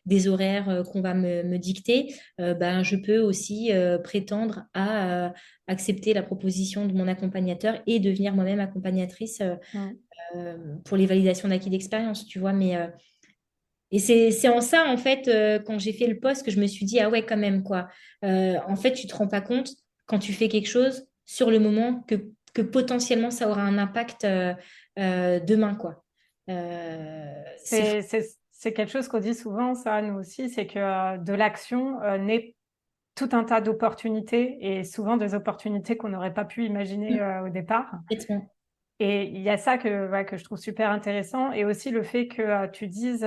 des horaires qu'on va me dicter. Je peux aussi prétendre à accepter la proposition de mon accompagnateur et devenir moi-même accompagnatrice Mm. pour les validations d'acquis d'expérience, tu vois. Mais et c'est en ça, en fait, quand j'ai fait le poste, que je me suis dit, ah ouais, quand même, quoi. En fait, tu te rends pas compte quand tu fais quelque chose sur le moment que potentiellement ça aura un impact demain, quoi. C'est fou. C'est quelque chose qu'on dit souvent, ça, nous aussi, c'est que de l'action naît tout un tas d'opportunités et souvent des opportunités qu'on n'aurait pas pu imaginer au départ. Complètement. Et il y a ça que je trouve super intéressant et aussi le fait que tu dises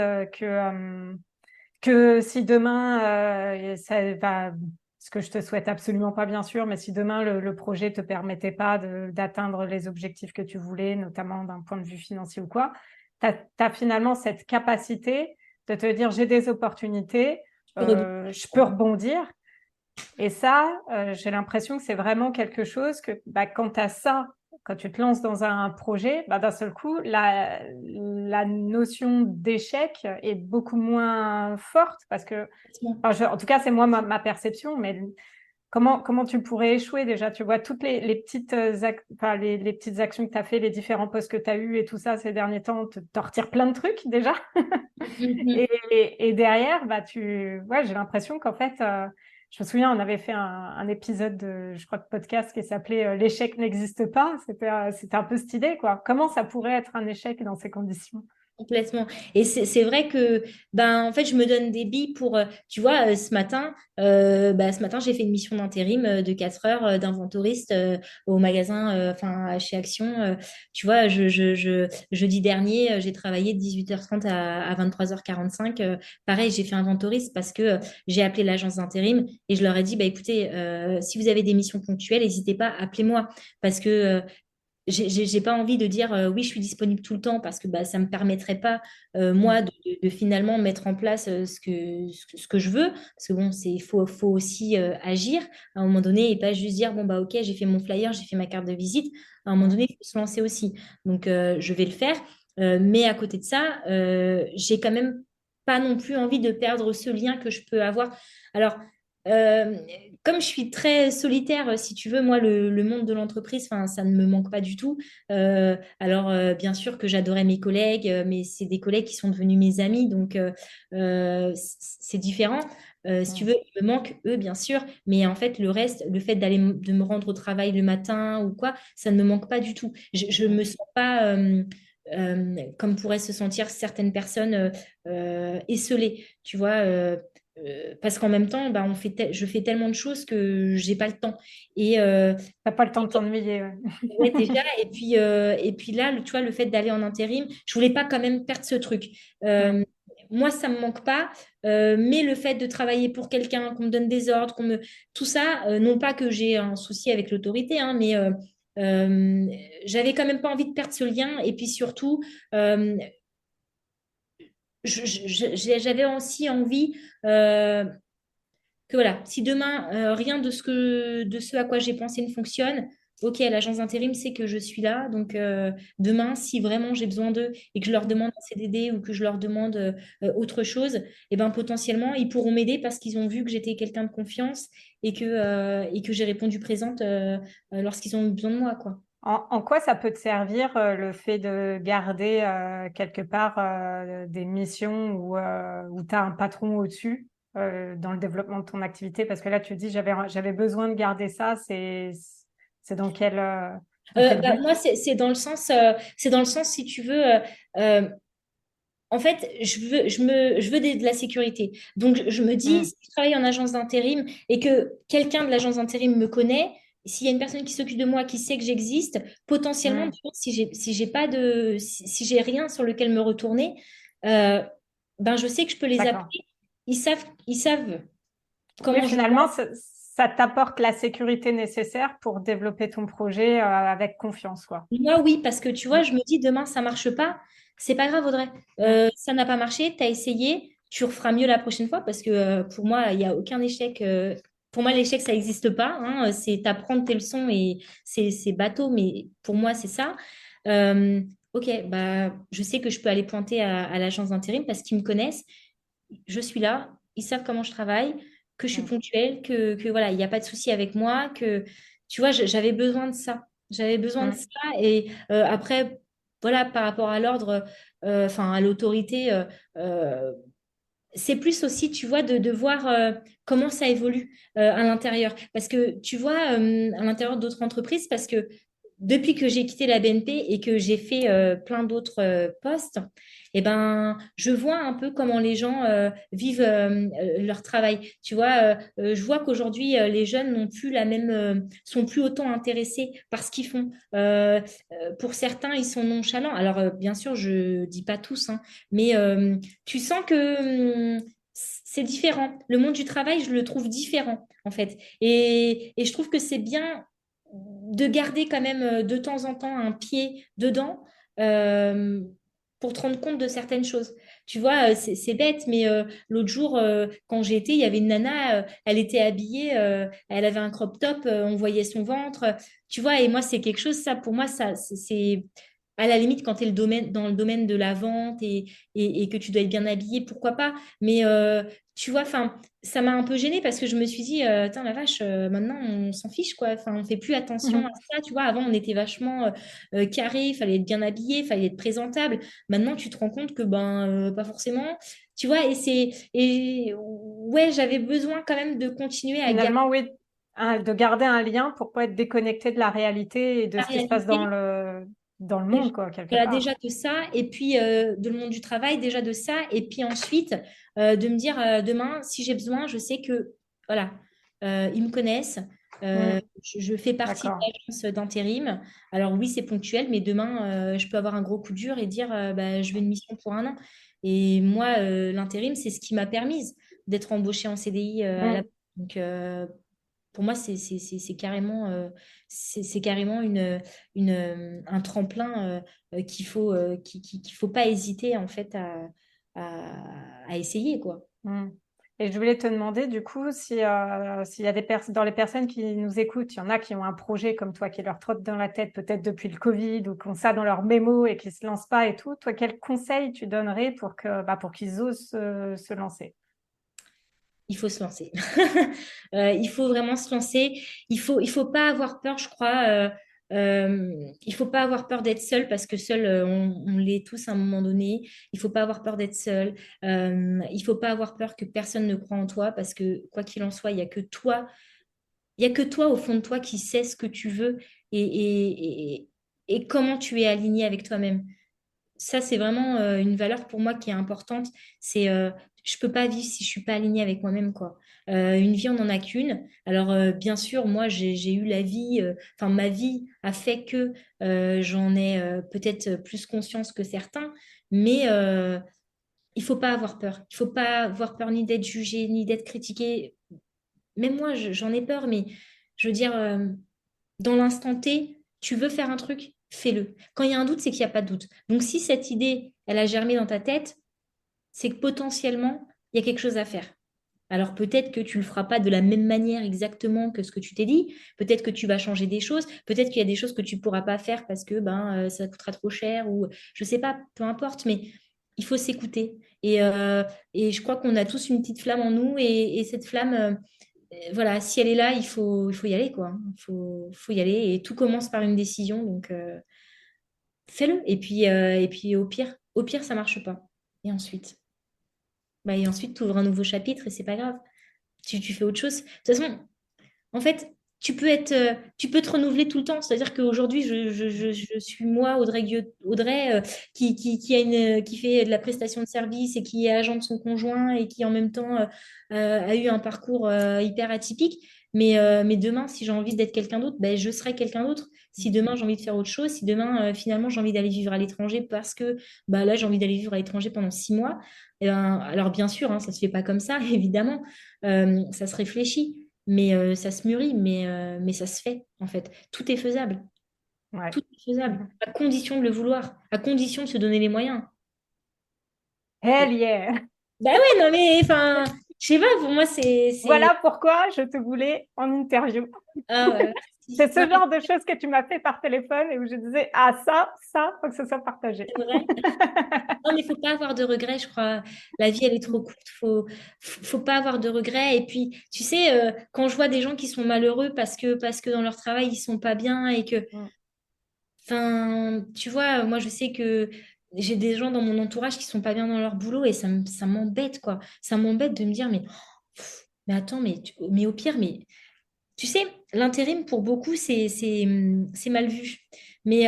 que si demain, ça va, ce que je te souhaite absolument pas bien sûr, mais si demain le projet te permettait pas d'atteindre les objectifs que tu voulais, notamment d'un point de vue financier ou quoi, tu as finalement cette capacité de te dire j'ai des opportunités, Je rebondis. je peux rebondir. Et ça, j'ai l'impression que c'est vraiment quelque chose que quand tu as ça, quand tu te lances dans un projet, d'un seul coup, la notion d'échec est beaucoup moins forte parce que, Complètement. en tout cas, c'est moi ma perception, mais comment tu pourrais échouer déjà? Tu vois toutes les petites, les petites actions que tu as fait, les différents postes que tu as eus et tout ça ces derniers temps, t'en retires plein de trucs déjà. Mhm. Et derrière, ouais, j'ai l'impression qu'en fait, je me souviens, on avait fait un épisode je crois, de podcast qui s'appelait L'échec n'existe pas. C'était un peu cette idée, quoi. Comment ça pourrait être un échec dans ces conditions? Complètement. Et c'est vrai que ben en fait je me donne des billes pour tu vois ce matin j'ai fait une mission d'intérim de 4 heures d'inventoriste au magasin enfin chez Action tu vois jeudi dernier j'ai travaillé de 18h30 à 23h45 pareil j'ai fait inventoriste parce que j'ai appelé l'agence d'intérim et je leur ai dit bah écoutez si vous avez des missions ponctuelles n'hésitez pas appelez-moi parce que j'ai pas envie de dire oui, je suis disponible tout le temps parce que bah, ça me permettrait pas, moi, de finalement mettre en place ce que je veux. Parce que bon, faut aussi agir à un moment donné et pas juste dire, bon, bah, ok, j'ai fait mon flyer, j'ai fait ma carte de visite. À un moment donné, il faut se lancer aussi. Donc, je vais le faire. Mais à côté de ça, j'ai quand même pas non plus envie de perdre ce lien que je peux avoir. Alors, euh, comme je suis très solitaire, si tu veux, moi, le monde de l'entreprise, enfin, ça ne me manque pas du tout. Bien sûr que j'adorais mes collègues, mais c'est des collègues qui sont devenus mes amis, donc c'est différent. Si tu Mm. veux, il me manque eux, bien sûr, mais en fait, le reste, le fait de me rendre au travail le matin ou quoi, ça ne me manque pas du tout. Je me sens pas comme pourraient se sentir certaines personnes esselées, tu vois. Parce qu'en même temps, bah, je fais tellement de choses que j'ai pas le temps. Et T'as pas le temps de t'ennuyer. Ouais. ouais, déjà, et puis là, tu vois, le fait d'aller en intérim, je voulais pas quand même perdre ce truc. Mm. Euh, Moi, ça me manque pas, mais le fait de travailler pour quelqu'un, qu'on me donne des ordres, tout ça, non pas que j'ai un souci avec l'autorité, hein, mais euh, j'avais quand même pas envie de perdre ce lien. Et puis surtout, euh, j'avais aussi envie. Que voilà, si demain, rien de ce à quoi j'ai pensé ne fonctionne, ok, l'agence d'intérim sait que je suis là. Donc, demain, si vraiment j'ai besoin d'eux et que je leur demande un CDD ou que je leur demande autre chose, eh ben, potentiellement, ils pourront m'aider parce qu'ils ont vu que j'étais quelqu'un de confiance et que j'ai répondu présente lorsqu'ils ont eu besoin de moi, quoi. En quoi ça peut te servir le fait de garder quelque part des missions où tu as un patron au-dessus dans le développement de ton activité? Parce que là, tu dis, j'avais besoin de garder ça. C'est dans quel but? Moi, c'est dans le sens, si tu veux, euh, en fait, je veux de la sécurité. Donc, je me dis, Mm. si je travaille en agence d'intérim et que quelqu'un de l'agence d'intérim me connaît, s'il y a une personne qui s'occupe de moi, qui sait que j'existe, potentiellement, Mm. tu vois, si j'ai pas de, si j'ai rien sur lequel me retourner, euh, ben, je sais que je peux les D'accord. appeler. Ils savent Oui, comment je finalement, ça t'apporte la sécurité nécessaire pour développer ton projet avec confiance, quoi. Moi, oui, parce que tu vois, Mm. je me dis demain, ça marche pas, c'est pas grave, Audrey. Mm. Ça n'a pas marché, tu as essayé, tu referas mieux la prochaine fois parce que pour moi, il n'y a aucun échec. Pour moi, l'échec, ça n'existe pas. Hein, c'est apprendre tes leçons et c'est bateau, mais pour moi, c'est ça. Euh, ok, bah, je sais que je peux aller pointer à l'agence d'intérim parce qu'ils me connaissent. Je suis là, ils savent comment je travaille, que je suis Mm. ponctuelle, que voilà, il n'y a pas de souci avec moi, que tu vois, j'avais besoin de ça. J'avais besoin de Mm. ça. Et après, voilà, par rapport à l'ordre, enfin à l'autorité, euh, c'est plus aussi, tu vois, de voir comment ça évolue à l'intérieur. Parce que tu vois, à l'intérieur d'autres entreprises, parce que depuis que j'ai quitté la BNP et que j'ai fait plein d'autres postes, eh ben, je vois un peu comment les gens vivent leur travail. Tu vois, je vois qu'aujourd'hui, les jeunes n'ont plus la même, sont plus autant intéressés par ce qu'ils font. Pour certains, ils sont nonchalants. Alors, bien sûr, je dis pas tous, hein, mais tu sens que c'est différent. Le monde du travail, je le trouve différent, en fait. Et je trouve que c'est bien de garder quand même de temps en temps un pied dedans euh, pour te rendre compte de certaines choses. Tu vois, c'est bête, mais l'autre jour, quand j'ai été, il y avait une nana, elle était habillée, elle avait un crop top, on voyait son ventre. Tu vois, et moi, c'est quelque chose, ça, pour moi, ça, c'est à la limite quand tu es dans le domaine de la vente et que tu dois être bien habillé, pourquoi pas. Mais tu vois, enfin, ça m'a un peu gênée parce que je me suis dit, Tain, la vache, maintenant on s'en fiche quoi. Enfin, on fait plus attention à Mhm. ça. Tu vois, avant on était vachement carré, il fallait être bien habillé, il fallait être présentable. Maintenant, tu te rends compte que ben pas forcément. Tu vois, et ouais, j'avais besoin quand même de continuer à garder Finalement, oui, de garder un lien pour pas être déconnecté de la réalité et de la ce qui se passe réalité. dans le Déjà, monde, quoi, quelque voilà, part. déjà de ça, et puis de le monde du travail, déjà de ça, et puis ensuite de me dire demain, si j'ai besoin, je sais que voilà, ils me connaissent, Mm, je fais partie de d'accord. l'agence d'intérim. Alors oui, c'est ponctuel, mais demain, je peux avoir un gros coup dur et dire bah, je veux une mission pour un an. Et moi, l'intérim, c'est ce qui m'a permis d'être embauchée en CDI à la. Mm. Donc, pour moi, c'est carrément, c'est carrément un tremplin qu'il faut pas hésiter en fait à essayer, quoi. Mm. Et je voulais te demander, du coup, si, s'il y a dans les personnes qui nous écoutent, il y en a qui ont un projet comme toi qui leur trotte dans la tête, peut-être depuis le Covid ou qui ont ça dans leur mémo et qui se lancent pas et tout. Toi, quel conseil tu donnerais pour qu'ils osent se lancer? Il faut se lancer. Il faut vraiment se lancer. Il faut pas avoir peur, je crois. Il faut pas avoir peur d'être seul parce que seul, on l'est tous à un moment donné. Il faut pas avoir peur d'être seul. Il faut pas avoir peur que personne ne croit en toi parce que quoi qu'il en soit, il y a que toi. Il y a que toi au fond de toi qui sais ce que tu veux et comment tu es aligné avec toi-même. Ça, c'est vraiment une valeur pour moi qui est importante. C'est je peux pas vivre si je suis pas alignée avec moi-même, quoi. Une vie, on n'en a qu'une. Alors, bien sûr, moi, j'ai eu la vie, enfin, ma vie a fait que j'en ai peut-être plus conscience que certains, mais il faut pas avoir peur. Il faut pas avoir peur ni d'être jugé, ni d'être critiqué. Même moi, j'en ai peur, mais je veux dire, dans l'instant T, tu veux faire un truc, fais-le. Quand il y a un doute, c'est qu'il n'y a pas de doute. Donc, si cette idée, elle a germé dans ta tête, c'est que potentiellement, il y a quelque chose à faire. Alors peut-être que tu ne le feras pas de la même manière exactement que ce que tu t'es dit. Peut-être que tu vas changer des choses. Peut-être qu'il y a des choses que tu ne pourras pas faire parce que ça coûtera trop cher ou je ne sais pas, peu importe. Mais il faut s'écouter. Et je crois qu'on a tous une petite flamme en nous et cette flamme, voilà, si elle est là, il faut y aller, quoi. Faut y aller. Et tout commence par une décision. Donc, fais-le. Et puis au pire, ça marche pas. Et ensuite, et ensuite, tu ouvres un nouveau chapitre et c'est pas grave. Tu fais autre chose. De toute façon, en fait, tu peux te renouveler tout le temps. C'est-à-dire qu'aujourd'hui, je suis moi, Audrey, qui fait de la prestation de service et qui est agent de son conjoint et qui en même temps a eu un parcours hyper atypique. Mais demain, si j'ai envie d'être quelqu'un d'autre, ben, je serai quelqu'un d'autre. Si demain j'ai envie de faire autre chose, si demain finalement j'ai envie d'aller vivre à l'étranger parce que bah, là j'ai envie d'aller vivre à l'étranger pendant 6 mois, eh ben, alors bien sûr, hein, ça se fait pas comme ça, évidemment, ça se réfléchit mais ça se mûrit, mais ça se fait, en fait. Tout est faisable. Ouais. Tout est faisable, Mhm. à condition de le vouloir, à condition de se donner les moyens. Hell yeah! Bah ouais, non mais, enfin, je sais pas, pour moi, c'est... Voilà pourquoi je te voulais en interview. Ah, ouais, C'est merci. Non, ce genre de choses que tu m'as fait par téléphone et où je disais, ah ça, faut que ce soit partagé. c'est vrai. Non, mais il faut pas avoir de regrets, je crois. La vie, elle est trop courte. Faut pas avoir de regrets. Et puis, tu sais, quand je vois des gens qui sont malheureux parce que dans leur travail, ils sont pas bien et que, Mm. enfin, tu vois, moi, je sais que j'ai des gens dans mon entourage qui sont pas bien dans leur boulot et ça m'embête, quoi. Ça m'embête de me dire, mais attends, mais au pire, mais tu sais, l'intérim, pour beaucoup, c'est mal vu. Mais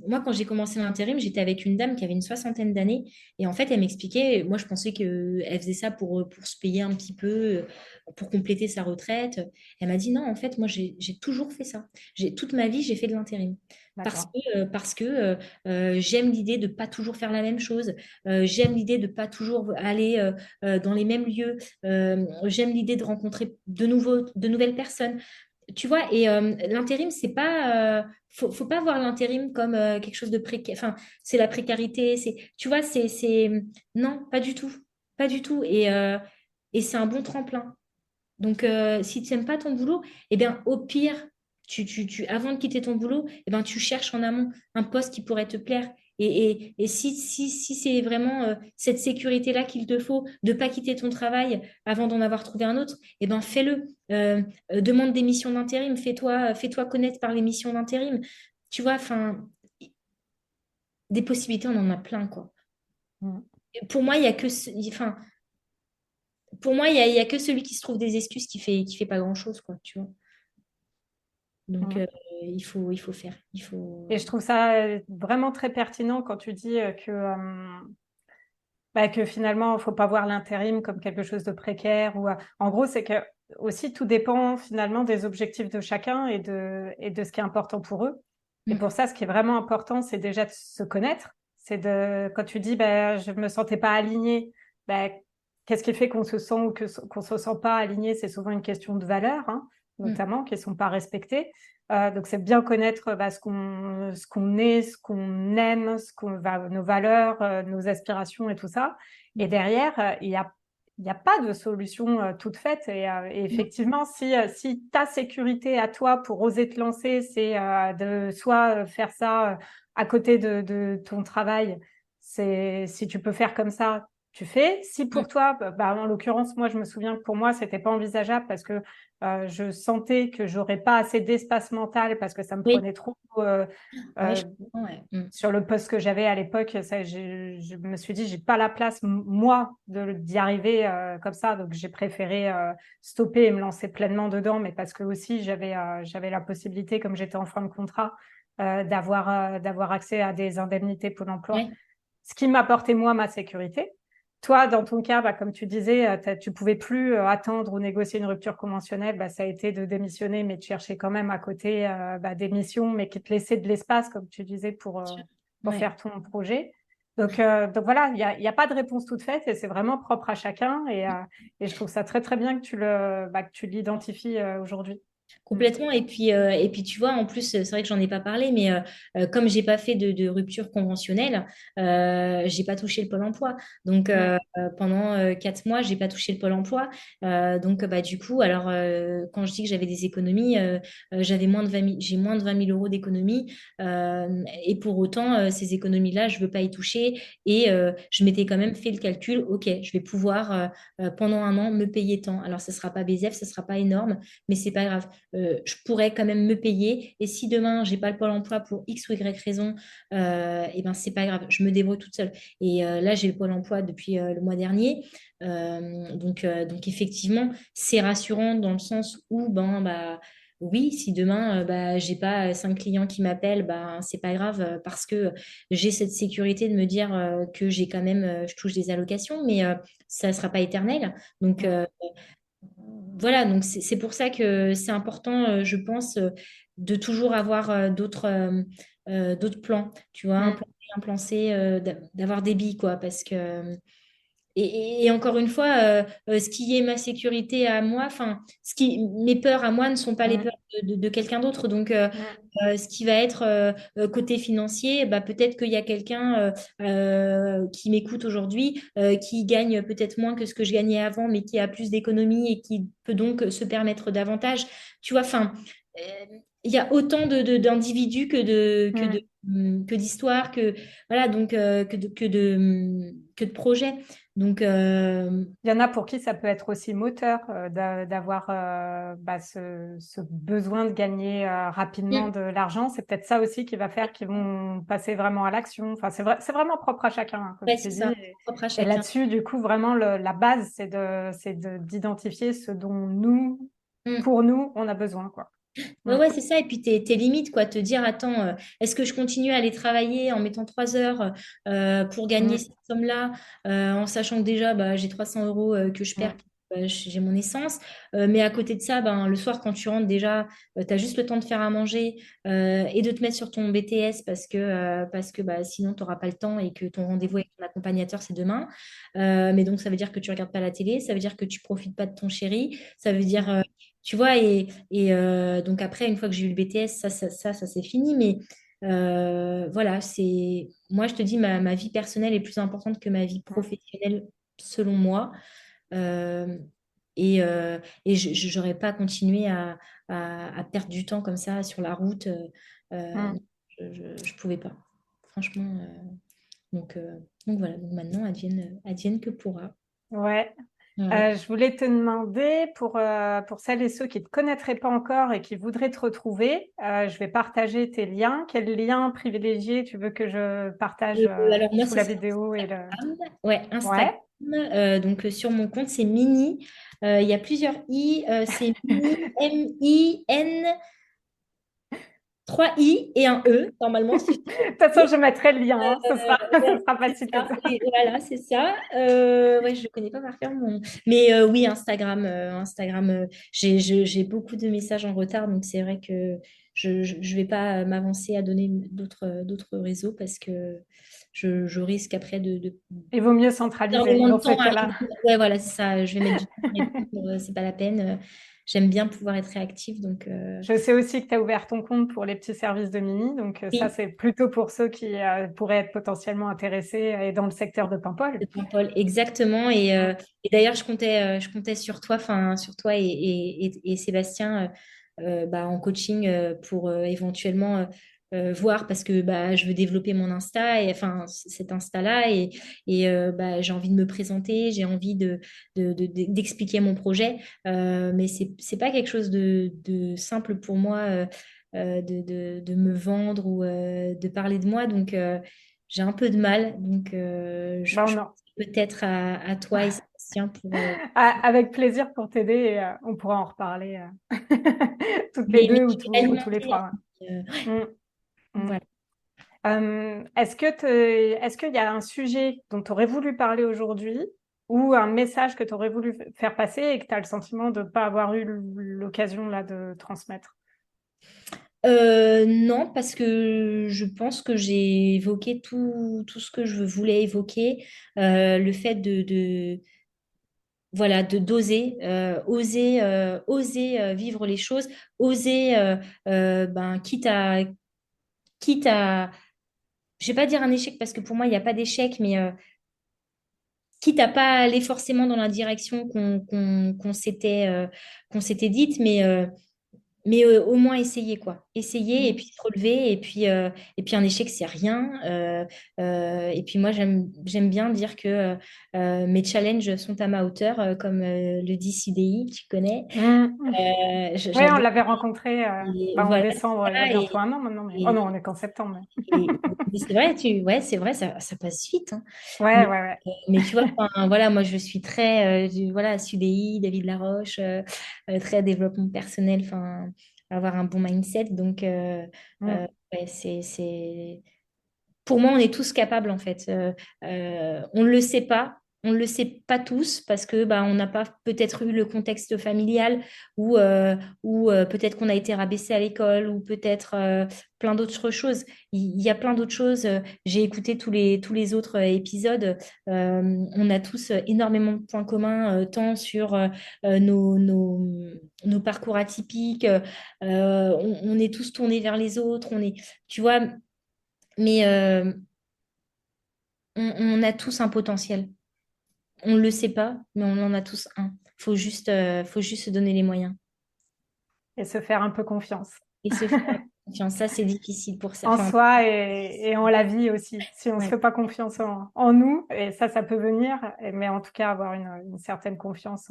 moi, quand j'ai commencé l'intérim, j'étais avec une dame qui avait une soixantaine d'années. Et en fait, elle m'expliquait, moi, je pensais qu'elle faisait ça pour se payer un petit peu, pour compléter sa retraite. Elle m'a dit, non, en fait, moi, j'ai toujours fait ça. Toute ma vie, j'ai fait de l'intérim. D'accord. Parce que j'aime l'idée de pas toujours faire la même chose. J'aime l'idée de pas toujours aller dans les mêmes lieux. J'aime l'idée de rencontrer de nouvelles personnes. Tu vois, et l'intérim, c'est pas, faut pas voir l'intérim comme quelque chose de précaire. Enfin, c'est la précarité. Tu vois, non, pas du tout, pas du tout. Et c'est un bon tremplin. Donc, si tu n'aimes pas ton boulot, eh bien, au pire, avant de quitter ton boulot, eh ben, tu cherches en amont un poste qui pourrait te plaire. Et si c'est vraiment cette sécurité-là qu'il te faut, de ne pas quitter ton travail avant d'en avoir trouvé un autre, eh ben, fais-le. Demande des missions d'intérim, fais-toi connaître par les missions d'intérim. Tu vois, enfin, des possibilités, on en a plein, quoi. Mm. Pour moi, il y a que, enfin, pour moi, il y a que celui qui se trouve des excuses qui fait pas grand-chose, quoi, tu vois. Donc, Mm. il faut faire. Il Et faut... je trouve ça vraiment très pertinent quand tu dis que finalement, il faut pas voir l'intérim comme quelque chose de précaire. En gros, c'est que aussi tout dépend finalement des objectifs de chacun et de ce qui est important pour eux. Et Mm, pour ça, ce qui est vraiment important, c'est déjà de se connaître. Quand tu dis, je me sentais pas alignée, ben, qu'est-ce qui fait qu'on se sent ou qu'on se sent pas aligné? C'est souvent une question de valeurs, hein, mm, notamment, qui sont pas respectées. Donc, c'est bien connaître ce qu'on est, ce qu'on aime, nos valeurs, nos aspirations et tout ça. Et mm, derrière, il y a pas de solution toute faite. Et mm. effectivement, si ta sécurité à toi pour oser te lancer, c'est de soit faire ça à côté de ton travail, si tu peux faire comme ça, tu fais. Si Mm. pour toi, en l'occurrence, moi, je me souviens que pour moi, c'était pas envisageable parce que je sentais que j'aurais pas assez d'espace mental parce que ça me Oui, prenait trop ouais, euh, je comprends, ouais. Mm. sur le poste que j'avais à l'époque. Je me suis dit, j'ai pas la place, moi, d'y arriver comme ça. Donc, j'ai préféré stopper et me lancer pleinement dedans, mais parce que aussi, j'avais la possibilité, comme j'étais en fin de contrat, d'avoir accès à des indemnités pour l'emploi, Ouais. ce qui m'apportait moi ma sécurité. Toi, dans ton cas, comme tu disais, tu pouvais plus attendre ou négocier une rupture conventionnelle. Ça a été de démissionner, mais de chercher quand même à côté des missions, mais qui te laissaient de l'espace, comme tu disais, pour Ouais. faire ton projet. Donc voilà, il y a pas de réponse toute faite et c'est vraiment propre à chacun. Et je trouve ça très très bien que tu l'identifies aujourd'hui. Mm. Complètement. Et puis, tu vois, en plus, c'est vrai que j'en ai pas parlé, mais comme j'ai pas fait de rupture conventionnelle, j'ai pas touché le Pôle emploi. Donc, Mm. pendant 4 mois, j'ai pas touché le Pôle emploi. Donc, du coup, alors, quand je dis que j'avais des économies, j'avais j'ai moins de 20 000 euros d'économies. Et pour autant, ces économies-là, je veux pas y toucher. Et je m'étais quand même fait le calcul, OK, je vais pouvoir, pendant un an, me payer tant. Alors, ce sera pas BZF, ce sera pas énorme, mais c'est pas grave. Je pourrais quand même me payer. Et si demain, j'ai pas le Pôle emploi pour X ou Y raison, et ben, c'est pas grave, je me débrouille toute seule. Et là, j'ai le Pôle emploi depuis le mois dernier. Donc effectivement, c'est rassurant dans le sens où, oui, si demain, j'ai pas 5 clients qui m'appellent, c'est pas grave parce que j'ai cette sécurité de me dire que j'ai quand même, je touche des allocations, mais ça sera pas éternel. Donc, Mm. voilà, donc c'est pour ça que c'est important, je pense, de toujours avoir d'autres plans, tu vois, un Mm. plan B, un plan C, d'avoir des billes, quoi, parce que et encore une fois, ce qui est ma sécurité à moi, enfin, mes peurs à moi ne sont pas les Mm. peurs de quelqu'un d'autre. Donc, Mm. ce qui va être côté financier, peut-être qu'il y a quelqu'un qui m'écoute aujourd'hui, qui gagne peut-être moins que ce que je gagnais avant, mais qui a plus d'économies et qui peut donc se permettre davantage. Tu vois, enfin, il y a autant d'individus Mm. que d'histoires, voilà, donc que de projets. Donc, Il y en a pour qui ça peut être aussi moteur d'avoir ce besoin de gagner rapidement mm, de l'argent. C'est peut-être ça aussi qui va faire qu'ils vont passer vraiment à l'action. Enfin, c'est vraiment propre à chacun, hein, comme ouais, tu c'est dis. ça, Et, propre à et chacun. là-dessus, du coup, vraiment, la base, d'identifier ce dont nous, Mm. pour nous, on a besoin, quoi. Ouais, Mm. ouais, c'est ça. Et puis tes limites, quoi. Te dire, attends, est-ce que je continue à aller travailler en mettant 3 heures pour gagner Mm. cette somme-là, en sachant que déjà, j'ai 300 euros que je perds, Mm. j'ai mon essence. Mais à côté de ça, le soir, quand tu rentres, déjà, tu as juste le temps de faire à manger et de te mettre sur ton BTS parce que sinon, tu n'auras pas le temps et que ton rendez-vous avec ton accompagnateur, c'est demain. Mais donc, ça veut dire que tu regardes pas la télé, ça veut dire que tu profites pas de ton chéri, ça veut dire, Mm. tu vois, donc après, une fois que j'ai eu le BTS, ça c'est fini. Mais voilà, moi, je te dis, ma vie personnelle est plus importante que ma vie Mm. professionnelle, selon moi. Euh, et je n'aurais pas continué à perdre du temps comme ça sur la route. Mm. Je pouvais pas, franchement. Donc voilà, donc maintenant, advienne que pourra. Ouais. Voilà. Je voulais te demander, pour celles et ceux qui ne te connaîtraient pas encore et qui voudraient te retrouver, je vais partager tes liens. Quel lien privilégié tu veux que je partage Alors moi, sous ce la sera vidéo et le... Instagram. Ouais, Instagram. Ouais. Donc sur mon compte, c'est Mini. Il y a plusieurs I. C'est Mini, M-I-N. 3 I et un E, normalement. Si De toute façon, je mettrai le lien, hein. Ce ouais, sera c'est facile comme ça. ça. Et voilà, c'est ça. Ouais, je ne connais pas par cœur mon. Mais oui, Instagram, j'ai beaucoup de messages en retard, donc c'est vrai que je vais pas m'avancer à donner d'autres réseaux parce que je risque après de Il vaut mieux centraliser énormément dans de ce temps à cas-là. répondre. Ouais, voilà, c'est ça. Je vais mettre du temps à répondre, c'est pas la peine. J'aime bien pouvoir être réactive, donc Je sais aussi que tu as ouvert ton compte pour les petits services de Mimi, donc ça, oui. c'est plutôt pour ceux qui pourraient être potentiellement intéressés et dans le secteur de Paimpol. De Paul, exactement. Et d'ailleurs, je comptais sur toi, enfin, sur toi et Sébastien bah, en coaching pour éventuellement voir parce que bah, je veux développer mon Insta et enfin cet Insta-là et bah, j'ai envie de me présenter, j'ai envie d'expliquer mon projet, mais c'est pas quelque chose de simple pour moi de me vendre ou de parler de moi, donc j'ai un peu de mal, donc Bah, je peut-être à toi et Sébastien pour. Avec plaisir pour t'aider et on pourra en reparler toutes les Mais deux ou, je vais ou tous les l'alimenter, trois. hein. Mm, mm. Voilà. Est-ce qu'il y a un sujet dont tu aurais voulu parler aujourd'hui ou un message que tu aurais voulu faire passer et que tu as le sentiment de ne pas avoir eu l'occasion là de transmettre? Non, parce que je pense que j'ai évoqué tout ce que je voulais évoquer. Le fait voilà, d'oser, oser vivre les choses, oser, ben, quitte à, je vais pas dire un échec parce que pour moi, il n'y a pas d'échec, mais quitte à pas aller forcément dans la direction qu'on s'était dite, mais au moins essayer, quoi. Essayer et Mm. puis se relever et puis un échec, c'est rien. Et puis moi, j'aime bien dire que mes challenges sont à ma hauteur, comme le dit CDI, tu connais. Mm. Oui, on J'adore. l'avait rencontré Et bah, en voilà, décembre, il y a ça, bientôt un an maintenant. Mais... Oh et, non, on est qu'en septembre. mais c'est vrai, ouais, c'est vrai, ça passe vite, hein. Ouais, Mais, ouais, ouais. mais tu vois, enfin, voilà, moi je suis très, voilà, CDI, David Laroche, très développement personnel, enfin, avoir un bon mindset. Donc, Mm. ouais, pour moi, on est tous capables en fait. On ne le sait pas. On ne le sait pas tous parce que bah, on n'a pas peut-être eu le contexte familial ou peut-être qu'on a été rabaissé à l'école ou peut-être plein d'autres choses. Il y a plein d'autres choses. J'ai écouté tous les autres épisodes. On a tous énormément de points communs, tant sur nos parcours atypiques. On est tous tournés vers les autres. Tu vois, mais on a tous un potentiel. On ne le sait pas, mais on en a tous un. Faut juste se donner les moyens Et se faire un peu confiance et se faire confiance. Ça, c'est difficile pour ça. en Enfin, soi et en la vie aussi. Si on se ouais, fait pas confiance en nous, et ça peut venir, mais en tout cas avoir une certaine confiance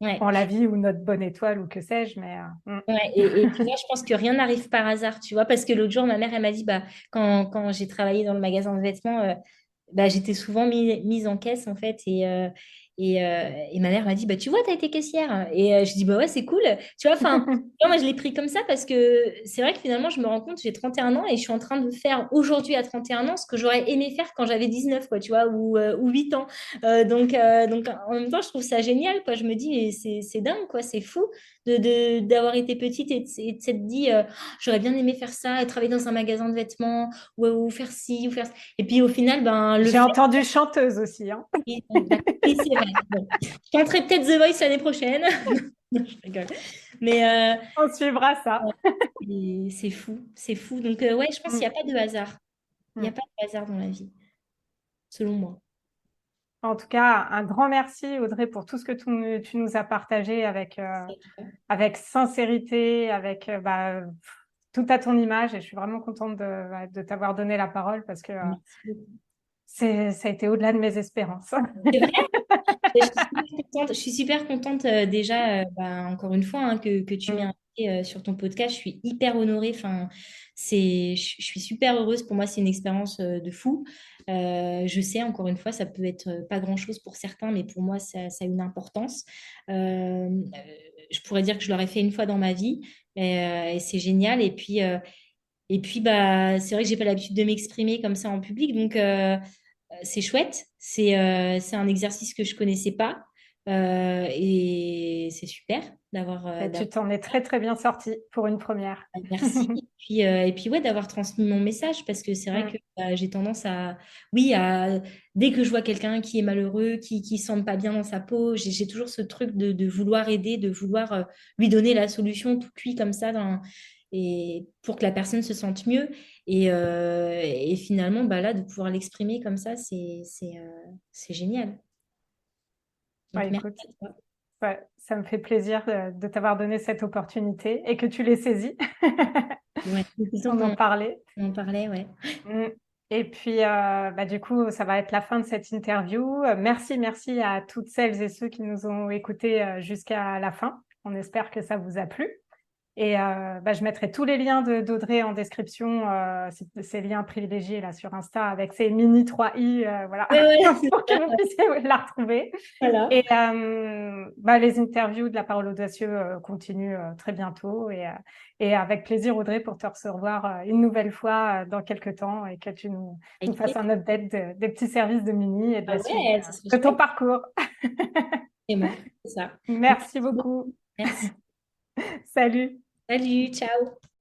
ouais, en la vie ou notre bonne étoile ou que sais-je. Mais ouais. Et tu vois, je pense que rien n'arrive par hasard, tu vois, parce que l'autre jour, ma mère, elle m'a dit, bah, quand j'ai travaillé dans le magasin de vêtements, bah, j'étais souvent mise en caisse, en fait. Et ma mère m'a dit, bah, tu vois, tu as été caissière. Et je dis, bah ouais, c'est cool. Tu vois, enfin, moi, je l'ai pris comme ça parce que c'est vrai que finalement, je me rends compte, j'ai 31 ans et je suis en train de faire aujourd'hui à 31 ans ce que j'aurais aimé faire quand j'avais 19 quoi, tu vois, ou 8 ans. Donc, en même temps, je trouve ça génial, quoi. Je me dis, mais c'est dingue, quoi, c'est fou d'avoir été petite et de s'être dit, j'aurais bien aimé faire ça, et travailler dans un magasin de vêtements, ou faire ci, ou faire ça. Et puis au final, ben, le j'ai fait. entendu chanteuse aussi, hein. Oui, d'accord. Oui, c'est vrai. Bon. Je tenterai peut-être The Voice l'année prochaine. Non, je rigole. Mais On suivra ça. c'est fou, c'est fou. Donc, ouais, je pense qu'il Mm, n'y a pas de hasard. Il n'y a mm. pas de hasard dans la vie, selon moi. En tout cas, un grand merci Audrey pour tout ce que tu nous as partagé avec sincérité, avec bah, tout à ton image. Et je suis vraiment contente de t'avoir donné la parole parce que Merci beaucoup. ça a été au-delà de mes espérances. C'est vrai. Je suis super contente déjà, bah, encore une fois, hein, que tu m'aies Mm. invitée sur ton podcast. Je suis hyper honorée. Enfin, je suis super heureuse. Pour moi, c'est une expérience de fou. Je sais, encore une fois, ça peut être pas grand-chose pour certains, mais pour moi, ça a une importance. Je pourrais dire que je l'aurais fait une fois dans ma vie et c'est génial. Et puis, Et puis, bah, c'est vrai que j'ai pas l'habitude de m'exprimer comme ça en public, donc c'est chouette. C'est un exercice que je connaissais pas. Et c'est super Et d'avoir tu t'en es très, très bien sortie pour une première. merci. Et puis ouais, d'avoir transmis mon message parce que c'est vrai Mm. que j'ai tendance à, oui, dès que je vois quelqu'un qui est malheureux, qui sent pas bien dans sa peau, j'ai toujours ce truc de vouloir aider, de vouloir lui donner la solution tout cuit comme ça et pour que la personne se sente mieux. Et finalement, bah là, de pouvoir l'exprimer comme ça, c'est génial. Ouais, Donc merci écoute, à toi. ouais, ça me fait plaisir de t'avoir donné cette opportunité et que tu l'aies saisie. Ouais, c'est plutôt On en parlait. qu'on en parlait, ouais. Mm. Et puis, bah, du coup, ça va être la fin de cette interview. Merci, merci à toutes celles et ceux qui nous ont écoutés jusqu'à la fin. On espère que ça vous a plu. Et bah, je mettrai tous les liens d'Audrey en description, ces liens privilégiés là sur Insta avec ces mini 3i, voilà, Ouais, ouais, c'est pour que ça. vous puissiez la retrouver. Voilà. Et bah, les interviews de la parole audacieux continuent très bientôt. Et avec plaisir, Audrey, pour te recevoir une nouvelle fois dans quelques temps et que tu nous Avec fasses plaisir. un update des petits services de Mini et de Ah la suite ouais, ça serait de ton chouette. parcours. Vraiment, c'est ça. Merci Merci beaucoup. beaucoup. Merci. Salut. Salut, ciao.